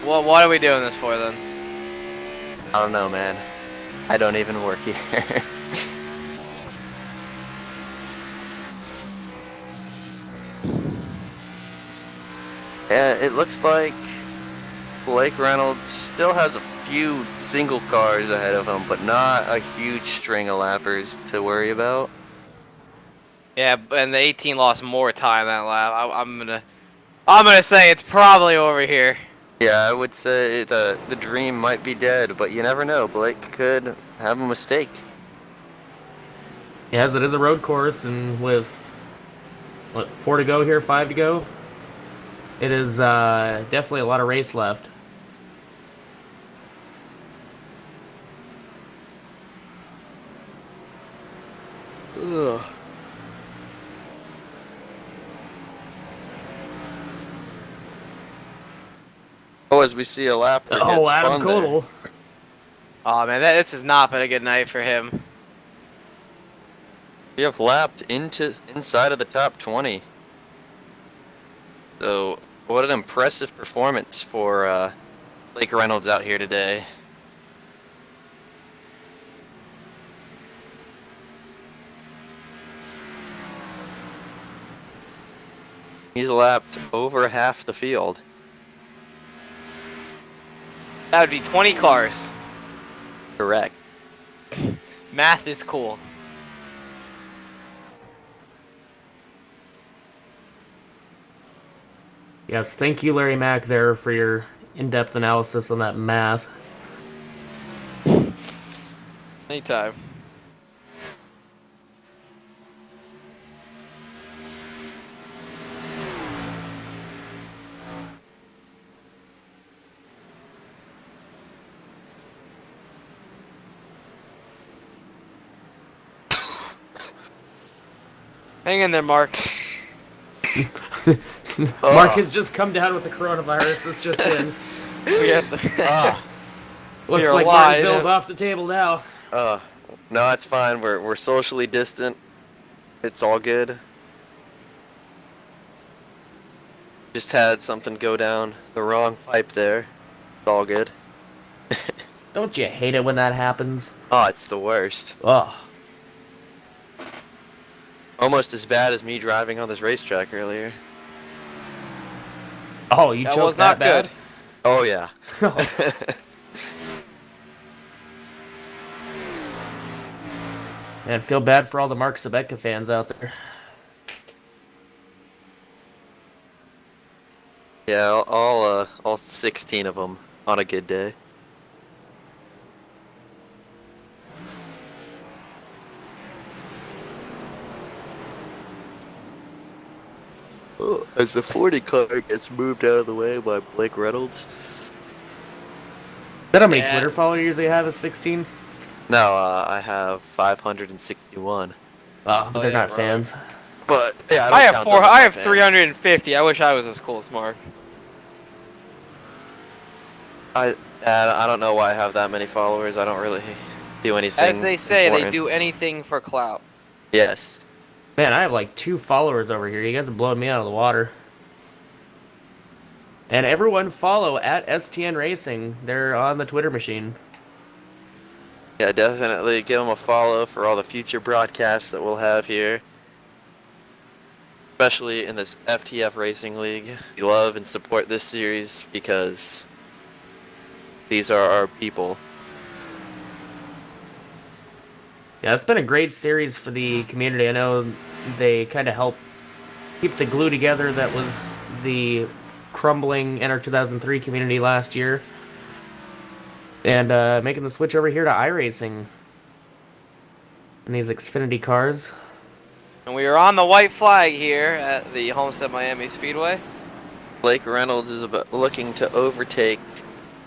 Well, what are we doing this for then? I don't know, man. I don't even work here. Yeah, it looks like Blake Reynolds still has a few single cars ahead of him, but not a huge string of lappers to worry about. Yeah, and the 18 lost more time that lap. I'm gonna say it's probably over here. Yeah, I would say the dream might be dead, but you never know. Blake could have a mistake. Yes, it is a road course, and with what 4 to go here, 5 to go, it is definitely a lot of race left. Ugh. Oh, as we see a lapper get Oh, Adam spun there. Codal. Oh man, this has not been a good night for him. We have lapped inside of the top 20. So, what an impressive performance for Blake Reynolds out here today. He's lapped over half the field. That would be 20 cars. Correct. Math is cool. Yes, thank you, Larry Mack, there for your in-depth analysis on that math. Anytime. Hang in there, Mark. Mark has just come down with the coronavirus. This just in. We have the Ah, Looks You're like wide. Martinsville's off the table now. no, it's fine. We're socially distant. It's all good. Just had something go down the wrong pipe there. It's all good. Don't you hate it when that happens? Oh, it's the worst. Ugh. Almost as bad as me driving on this racetrack earlier. Oh, you that choked was not that good. Oh yeah. bad? Man, feel bad for all the Mark Sabeka fans out there. Yeah, all 16 of them on a good day. Oh, as the 40 car gets moved out of the way by Blake Reynolds. Is that how many Yeah. Twitter followers you have? Is 16? No, I have 561. Oh, but Oh, they're yeah, not right. fans. But yeah, I have don't count them as I my have fans. 350. I wish I was as cool as Mark. I don't know why I have that many followers. I don't really do anything. As they say, important. they do anything for clout. Yes. Man, I have like 2 followers over here. You guys are blowing me out of the water. And everyone follow at STN Racing. They're on the Twitter machine. Yeah, definitely give them a follow for all the future broadcasts that we'll have here. Especially in this FTF Racing League. We love and support this series because these are our people. Yeah, it's been a great series for the community. I know they kind of help keep the glue together that was the crumbling Enter 2003 community last year. And making the switch over here to iRacing in these Xfinity cars. And we are on the white flag here at the Homestead Miami Speedway. Blake Reynolds is looking to overtake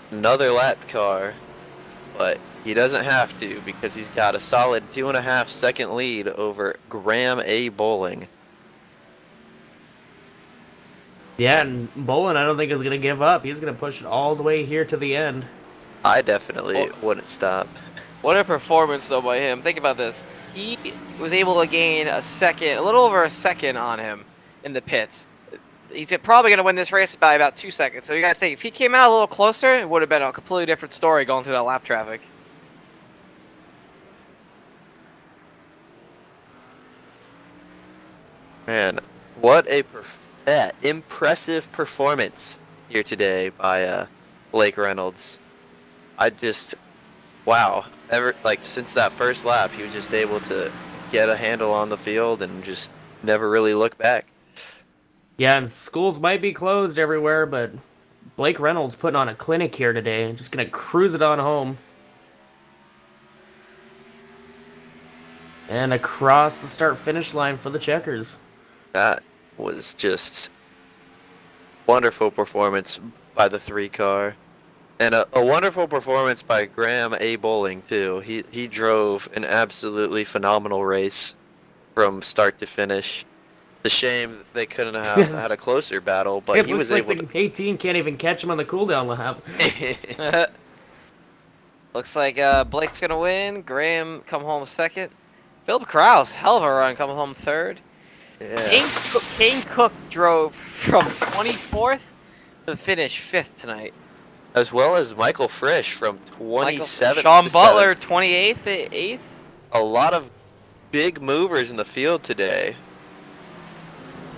another lap car, but he doesn't have to because he's got a solid 2.5 second lead over Graham A. Bowling. Yeah, and Bolin, I don't think is going to give up. He's going to push it all the way here to the end. I definitely wouldn't stop. What a performance, though, by him. Think about this. He was able to gain a little over a second on him in the pits. He's probably going to win this race by about 2 seconds. So you got to think, if he came out a little closer, it would have been a completely different story going through that lap traffic. Man, what a impressive performance here today by Blake Reynolds. Wow. Since that first lap, he was just able to get a handle on the field and just never really look back. Yeah, and schools might be closed everywhere, but Blake Reynolds putting on a clinic here today. Just going to cruise it on home. And across the start-finish line for the checkers. That was just wonderful performance by the 3 car. And a wonderful performance by Graham A. Bowling, too. He drove an absolutely phenomenal race from start to finish. It's a shame they couldn't have had a closer battle, but he was able the 18 can't even catch him on the cooldown lap. to... Looks like Blake's going to win. Graham come home second. Philip Krause, hell of a run, coming home third. Yeah. Kane Cook drove from 24th to finish 5th tonight. As well as Michael Frisch from 27th Sean to Butler, 7th. 28th, 8th. A lot of big movers in the field today.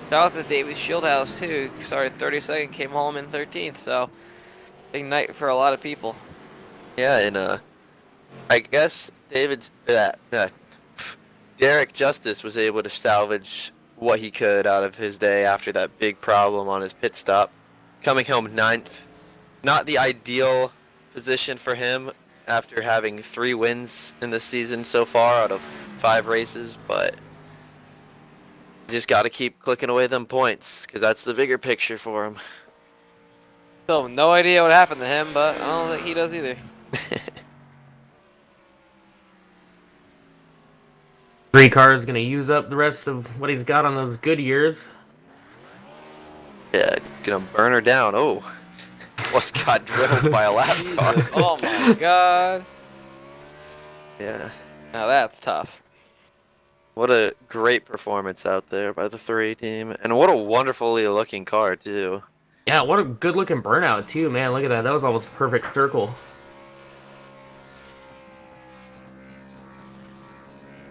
Shout out to David Shieldhouse, too. Started 32nd, came home in 13th, so big night for a lot of people. Yeah, and I guess Derek Justice was able to salvage what he could out of his day after that big problem on his pit stop. Coming home 9th. Not the ideal position for him after having 3 wins in the season so far out of 5 races, but you just got to keep clicking away them points because that's the bigger picture for him. So no idea what happened to him, but I don't think he does either. Three cars going to use up the rest of what he's got on those good years. Yeah, gonna burn her down. Oh, almost got drilled by a lap car. Jesus, oh my god. Yeah. Now that's tough. What a great performance out there by the 3 team, and what a wonderfully looking car too. Yeah, what a good looking burnout too, man. Look at that. That was almost a perfect circle.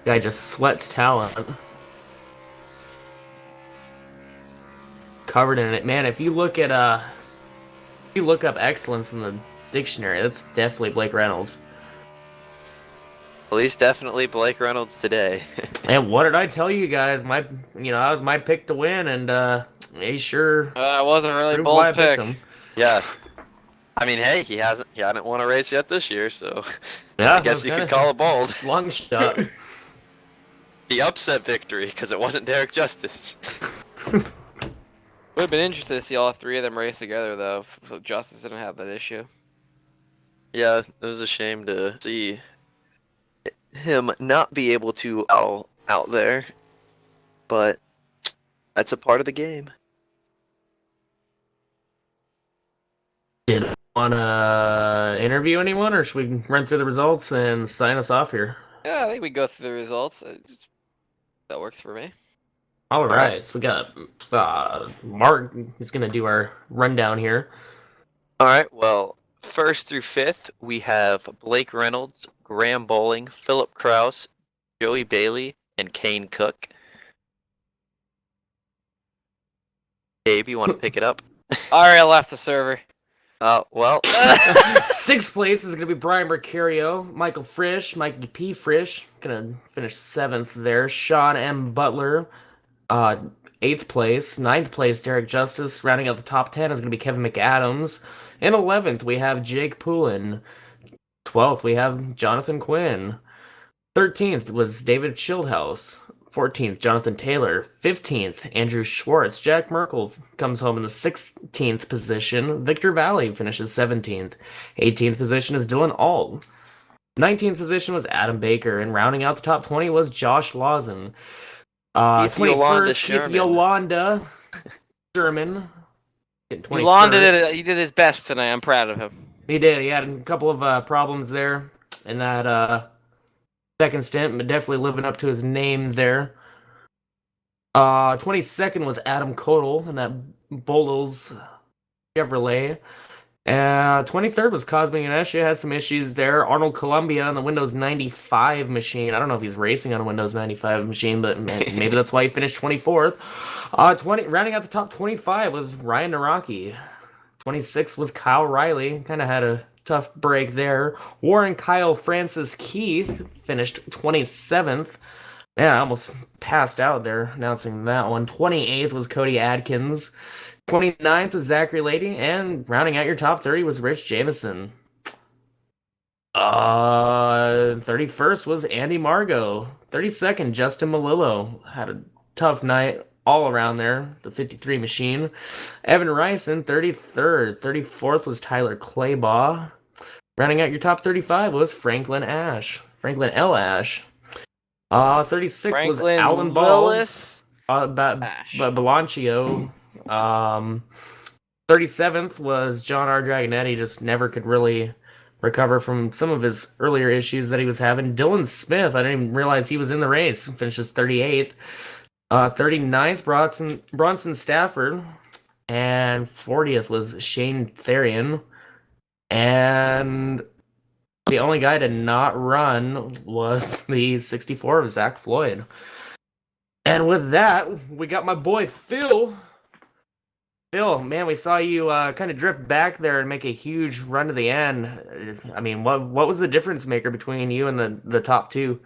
Guy just sweats talent. Covered in it. Man, if you look at if you look up excellence in the dictionary, that's definitely Blake Reynolds. At least definitely Blake Reynolds today. And what did I tell you guys? That was my pick to win, and he sure That wasn't really a proved why I bold picked pick. him. Yeah. I mean, hey, he hadn't won a race yet this year, so Yeah, I guess you could call it bold. Long shot. The upset victory, because it wasn't Derek Justice. Would have been interesting to see all 3 of them race together, though, if Justice didn't have that issue. Yeah, it was a shame to see him not be able to out there, but that's a part of the game. Did you want to interview anyone, or should we run through the results and sign us off here? Yeah, I think we go through the results. That works for me. All right, so we got Mark is going to do our rundown here. All right, well, 1st through 5th, we have Blake Reynolds, Graham Bowling, Philip Kraus, Joey Bailey, and Kane Cook. Gabe, you want to pick it up? I left the server. Well, 6th place is going to be Brian Mercurio, Michael Frisch, Mikey P. Frisch, going to finish 7th there. Sean M. Butler, 8th place. 9th place, Derek Justice. Rounding out the top 10 is going to be Kevin McAdams. In 11th, we have Jake Poulin. 12th, we have Jonathan Quinn. 13th was David Schildhouse. 14th, Jonathan Taylor. 15th, Andrew Schwartz. Jack Merkel comes home in the 16th position. Victor Valley finishes 17th. 18th position is Dylan Auld. 19th position was Adam Baker. And rounding out the top 20 was Josh Lawson. 21st, Keith Yolanda Sherman. Yolanda he did his best tonight. I'm proud of him. He did. He had a couple of problems there in that second stint, but definitely living up to his name there. 22nd was Adam Kodal in that Bolos Chevrolet. 23rd was Cosme Ganesha, had some issues there. Arnold Columbia on the Windows 95 machine. I don't know if he's racing on a Windows 95 machine, but maybe that's why he finished 24th. Rounding out the top 25 was Ryan Naraki. 26th was Kyle Riley. Kind of had a tough break there. Warren Kyle Francis Keith finished 27th. Man, I almost passed out there announcing that one. 28th was Cody Adkins. 29th was Zachary Lady. And rounding out your top 30 was Rich Jameson. 31st was Andy Margot. 32nd, Justin Malillo. Had a tough night all around there. The 53 machine. Evan Rice in 33rd. 34th was Tyler Claybaugh. Rounding out your top 35 was Franklin L. Ash. 36 was Franklin Alan Balls. Balancio. 37th was John R. Dragonetti. Just never could really recover from some of his earlier issues that he was having. Dylan Smith, I didn't even realize he was in the race. Finishes 38th. 39th, Bronson Stafford. And 40th was Shane Therian. And the only guy to not run was the 64 of Zach Floyd. And with that, we got my boy Phil. Phil, man, we saw you kind of drift back there and make a huge run to the end. I mean, what was the difference maker between you and the top 2?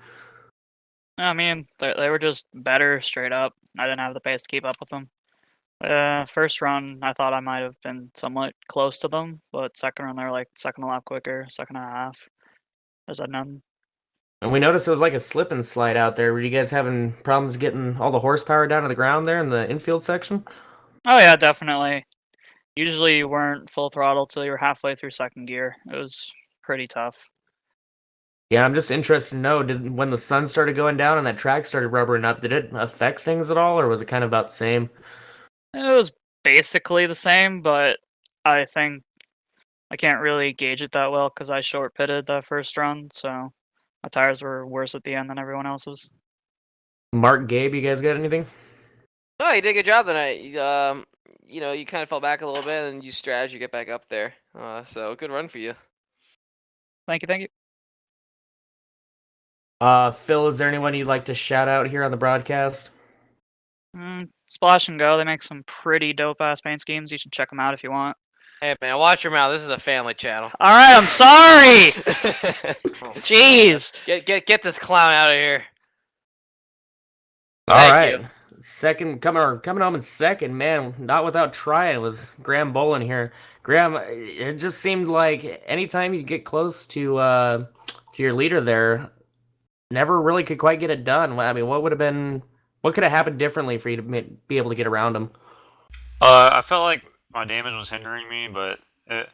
I mean, they were just better straight up. I didn't have the pace to keep up with them. First run, I thought I might have been somewhat close to them, but second run, they were like second a lap quicker, second and a half. There's none. And we noticed it was like a slip and slide out there. Were you guys having problems getting all the horsepower down to the ground there in the infield section? Oh yeah, definitely. Usually you weren't full throttle till you were halfway through second gear. It was pretty tough. Yeah, I'm just interested to know, when the sun started going down and that track started rubbering up, did it affect things at all, or was it kind of about the same? It was basically the same, but I think I can't really gauge it that well because I short pitted that first run, so my tires were worse at the end than everyone else's. Mark, Gabe, you guys got anything? No, you did a good job tonight. You kind of fell back a little bit and you strategy get back up there. So good run for you. Thank you, thank you. Phil, is there anyone you'd like to shout out here on the broadcast? Splash and Go, they make some pretty dope-ass paint schemes. You should check them out if you want. Hey man, watch your mouth. This is a family channel. Alright, I'm sorry! Jeez! Get this clown out of here. All Thank right. you. Second coming home in second, man, not without trying, was Graham Bolin here. Graham, it just seemed like anytime you get close to your leader there, never really could quite get it done. I mean, what could have happened differently for you to be able to get around him? I felt like my damage was hindering me, but it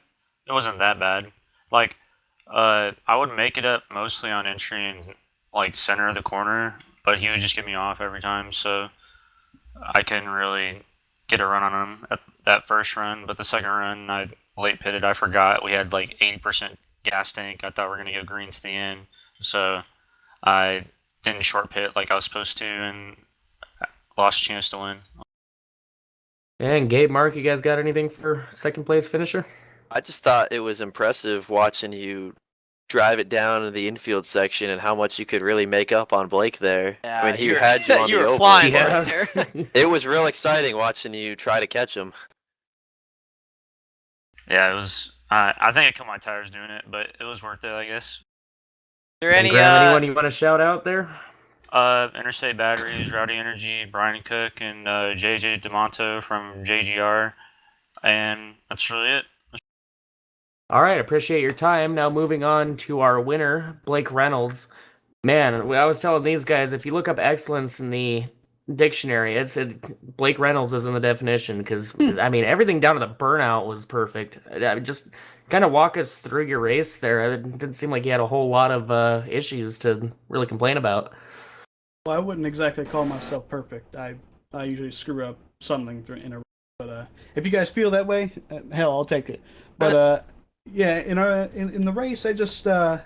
wasn't that bad. Like, I would make it up mostly on entry and like center of the corner, but he would just get me off every time, so I couldn't really get a run on him at that first run. But the second run, I late pitted. I forgot we had like 80% gas tank. I thought we were gonna go green to the end, so I didn't short pit like I was supposed to, and lost a chance to win. And Gabe, Mark, you guys got anything for second place finisher? I just thought it was impressive watching you drive it down in the infield section and how much you could really make up on Blake there. Yeah, when he had you on you the were oval. flying Yeah. right there. It was real exciting watching you try to catch him. Yeah, it was. I think I cut my tires doing it, but it was worth it, I guess. There And any Graham, anyone you want to shout out there? Interstate Batteries, Rowdy Energy, Brian Cook, and JJ DeMonto from JGR, and that's really it. All right, appreciate your time. Now moving on to our winner, Blake Reynolds. Man, I was telling these guys, if you look up excellence in the dictionary, Blake Reynolds is in the definition because I mean everything down to the burnout was perfect. Just kind of walk us through your race there. It didn't seem like you had a whole lot of issues to really complain about. Well, I wouldn't exactly call myself perfect. I usually screw up something in a race. But if you guys feel that way, hell, I'll take it. But yeah, in the race, I just I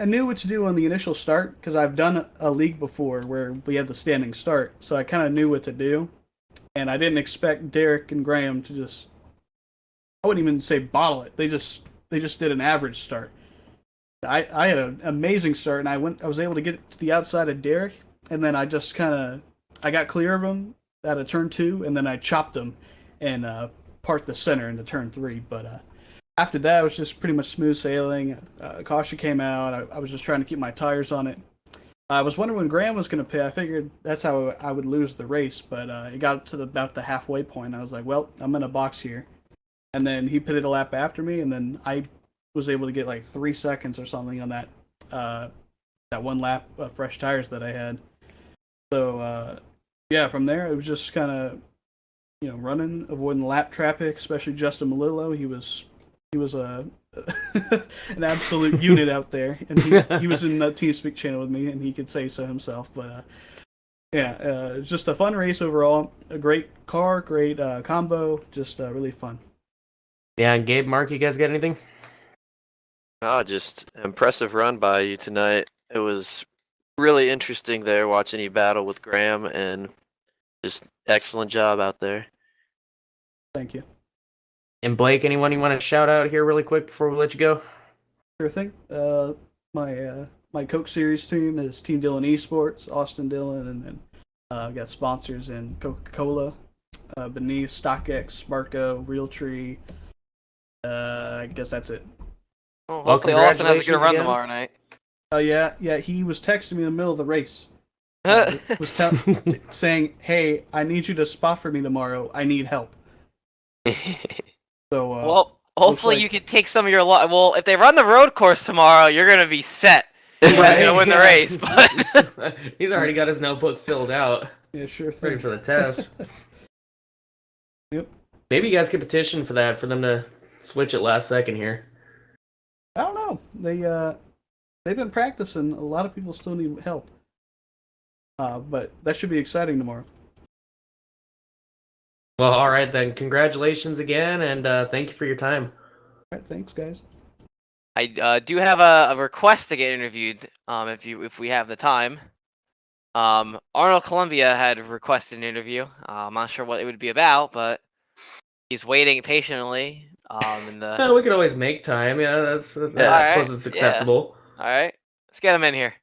knew what to do on the initial start because I've done a league before where we had the standing start, so I kind of knew what to do, and I didn't expect Derek and Graham to just, I wouldn't even say bottle it. They just did an average start. I had an amazing start, and I was able to get to the outside of Derek, and then I just I got clear of him out of turn 2, and then I chopped him and parked the center into turn 3. But after that, it was just pretty much smooth sailing. Caution came out. I was just trying to keep my tires on it. I was wondering when Graham was going to pit. I figured that's how I would lose the race, but it got to about the halfway point. I was like, well, I'm in a box here. And then he pitted a lap after me, and then I was able to get like 3 seconds or something on that one lap of fresh tires that I had. So yeah, from there it was just kind of running, avoiding lap traffic, especially Justin Malillo. He was a an absolute unit out there, and he was in the TeamSpeak channel with me, and he could say so himself. But yeah, it was just a fun race overall. A great car, great combo, just really fun. Yeah, and Gabe, Mark, you guys got anything? Oh, just impressive run by you tonight. It was really interesting there watching you battle with Graham, and just excellent job out there. Thank you. And Blake, anyone you want to shout out here really quick before we let you go? Sure thing. My Coke Series team is Team Dillon Esports, Austin Dillon, and then I've got sponsors in Coca-Cola, Beneath, StockX, Smartgo, Realtree. I guess that's it. Well, Well, hopefully Austin has a good congratulations run again. tomorrow night. Oh yeah. He was texting me in the middle of the race. Was saying, "Hey, I need you to spot for me tomorrow. I need help." So Well, hopefully like- you can take some of your well, if they run the road course tomorrow, you're gonna be set. You're gonna win the Yeah. race, but He's already got his notebook filled out, yeah, sure ready thing. for the test. Yep. Maybe you guys could petition for that, for them to switch it last second here. I don't know. they've been practicing. A lot of people still need help. But that should be exciting tomorrow. Well, all right then. Congratulations again, and thank you for your time. All right, thanks, guys. I do have a request to get interviewed. If we have the time. Arnold Columbia had requested an interview. I'm not sure what it would be about, but he's waiting patiently. In the. Well, we could always make time. Yeah, that's I Alright, suppose it's acceptable. All right, let's get him in here.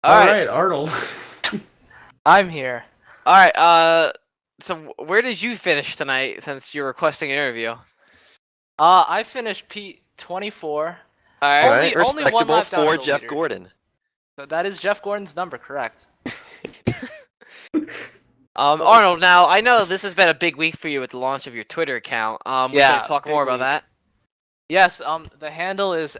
All All right. right, Arnold. I'm here. All right. So where did you finish tonight? Since you're requesting an interview. I finished P24. All right. All right, only one respectable lap down to for the Jeff leader. Gordon. So that is Jeff Gordon's number, correct? Arnold. Now I know this has been a big week for you with the launch of your Twitter account. We Yeah, should talk big more about week. that. Yes. The handle is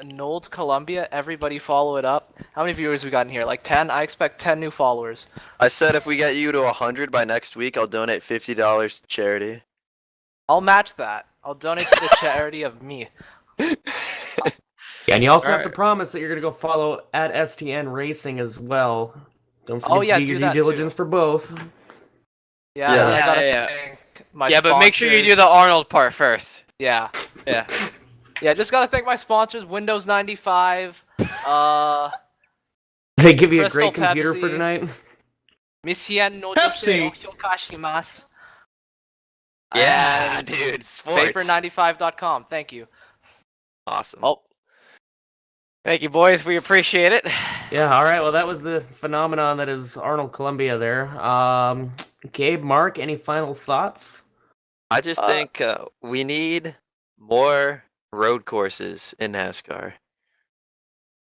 @Nold Columbia. Everybody follow it up. How many viewers we got in here? Like 10. I expect 10 new followers. I said if we get you to 100 by next week, I'll donate $50 to charity. I'll match that. I'll donate to the charity of me. Yeah, and you also All have to right. promise that you're gonna go follow at STN Racing as well. Don't forget Oh, yeah, to do do your that due diligence too. for both. Yeah. Yeah. And I gotta Yeah. thank my Yeah, but make sure you do sponsors. the Arnold part first. Yeah. Yeah. Yeah. Just gotta thank my sponsors. Windows 95. They give you a Crystal great computer for Pepsi. tonight. Misien no Pepsi. jose okyokashimasu. Yeah, And dude, sports. Vapor95.com. Thank you. Awesome. Oh. Thank you, boys. We appreciate it. Yeah, all right. Well, that was the phenomenon that is Arnold Columbia there. Gabe, Mark, any final thoughts? I just think we need more road courses in NASCAR.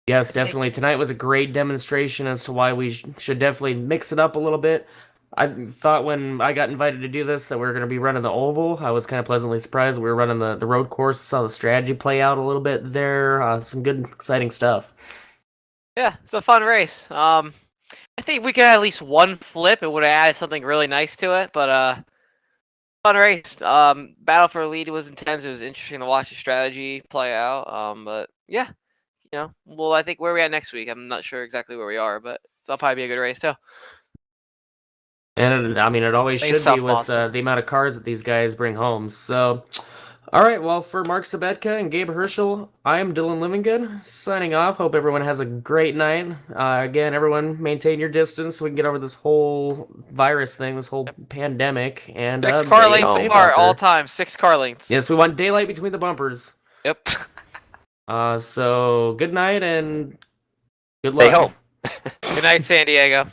Yes, definitely. Tonight was a great demonstration as to why we should definitely mix it up a little bit. I thought when I got invited to do this that we were going to be running the oval. I was kind of pleasantly surprised we were running the road course. Saw the strategy play out a little bit there. Some good, exciting stuff. Yeah, it's a fun race. I think we could have at least one flip. It would have added something really nice to it, but fun race. Battle for the lead was intense. It was interesting to watch the strategy play out. But yeah, well, I think where we at next week. I'm not sure exactly where we are, but that'll probably be a good race too. And I mean, it always I think should it's be South with Boston. the amount of cars that these guys bring home. So, all right. Well, for Mark Sabetka and Gabe Herschel, I am Dylan Livingood signing off. Hope everyone has a great night. Again, everyone maintain your distance so we can get over this whole virus thing, this whole pandemic. And 6 stay car safe lengths out apart there. all time. 6 car lengths. Yes, we want daylight between the bumpers. Yep. So good night and good luck. Stay home. Good night, San Diego.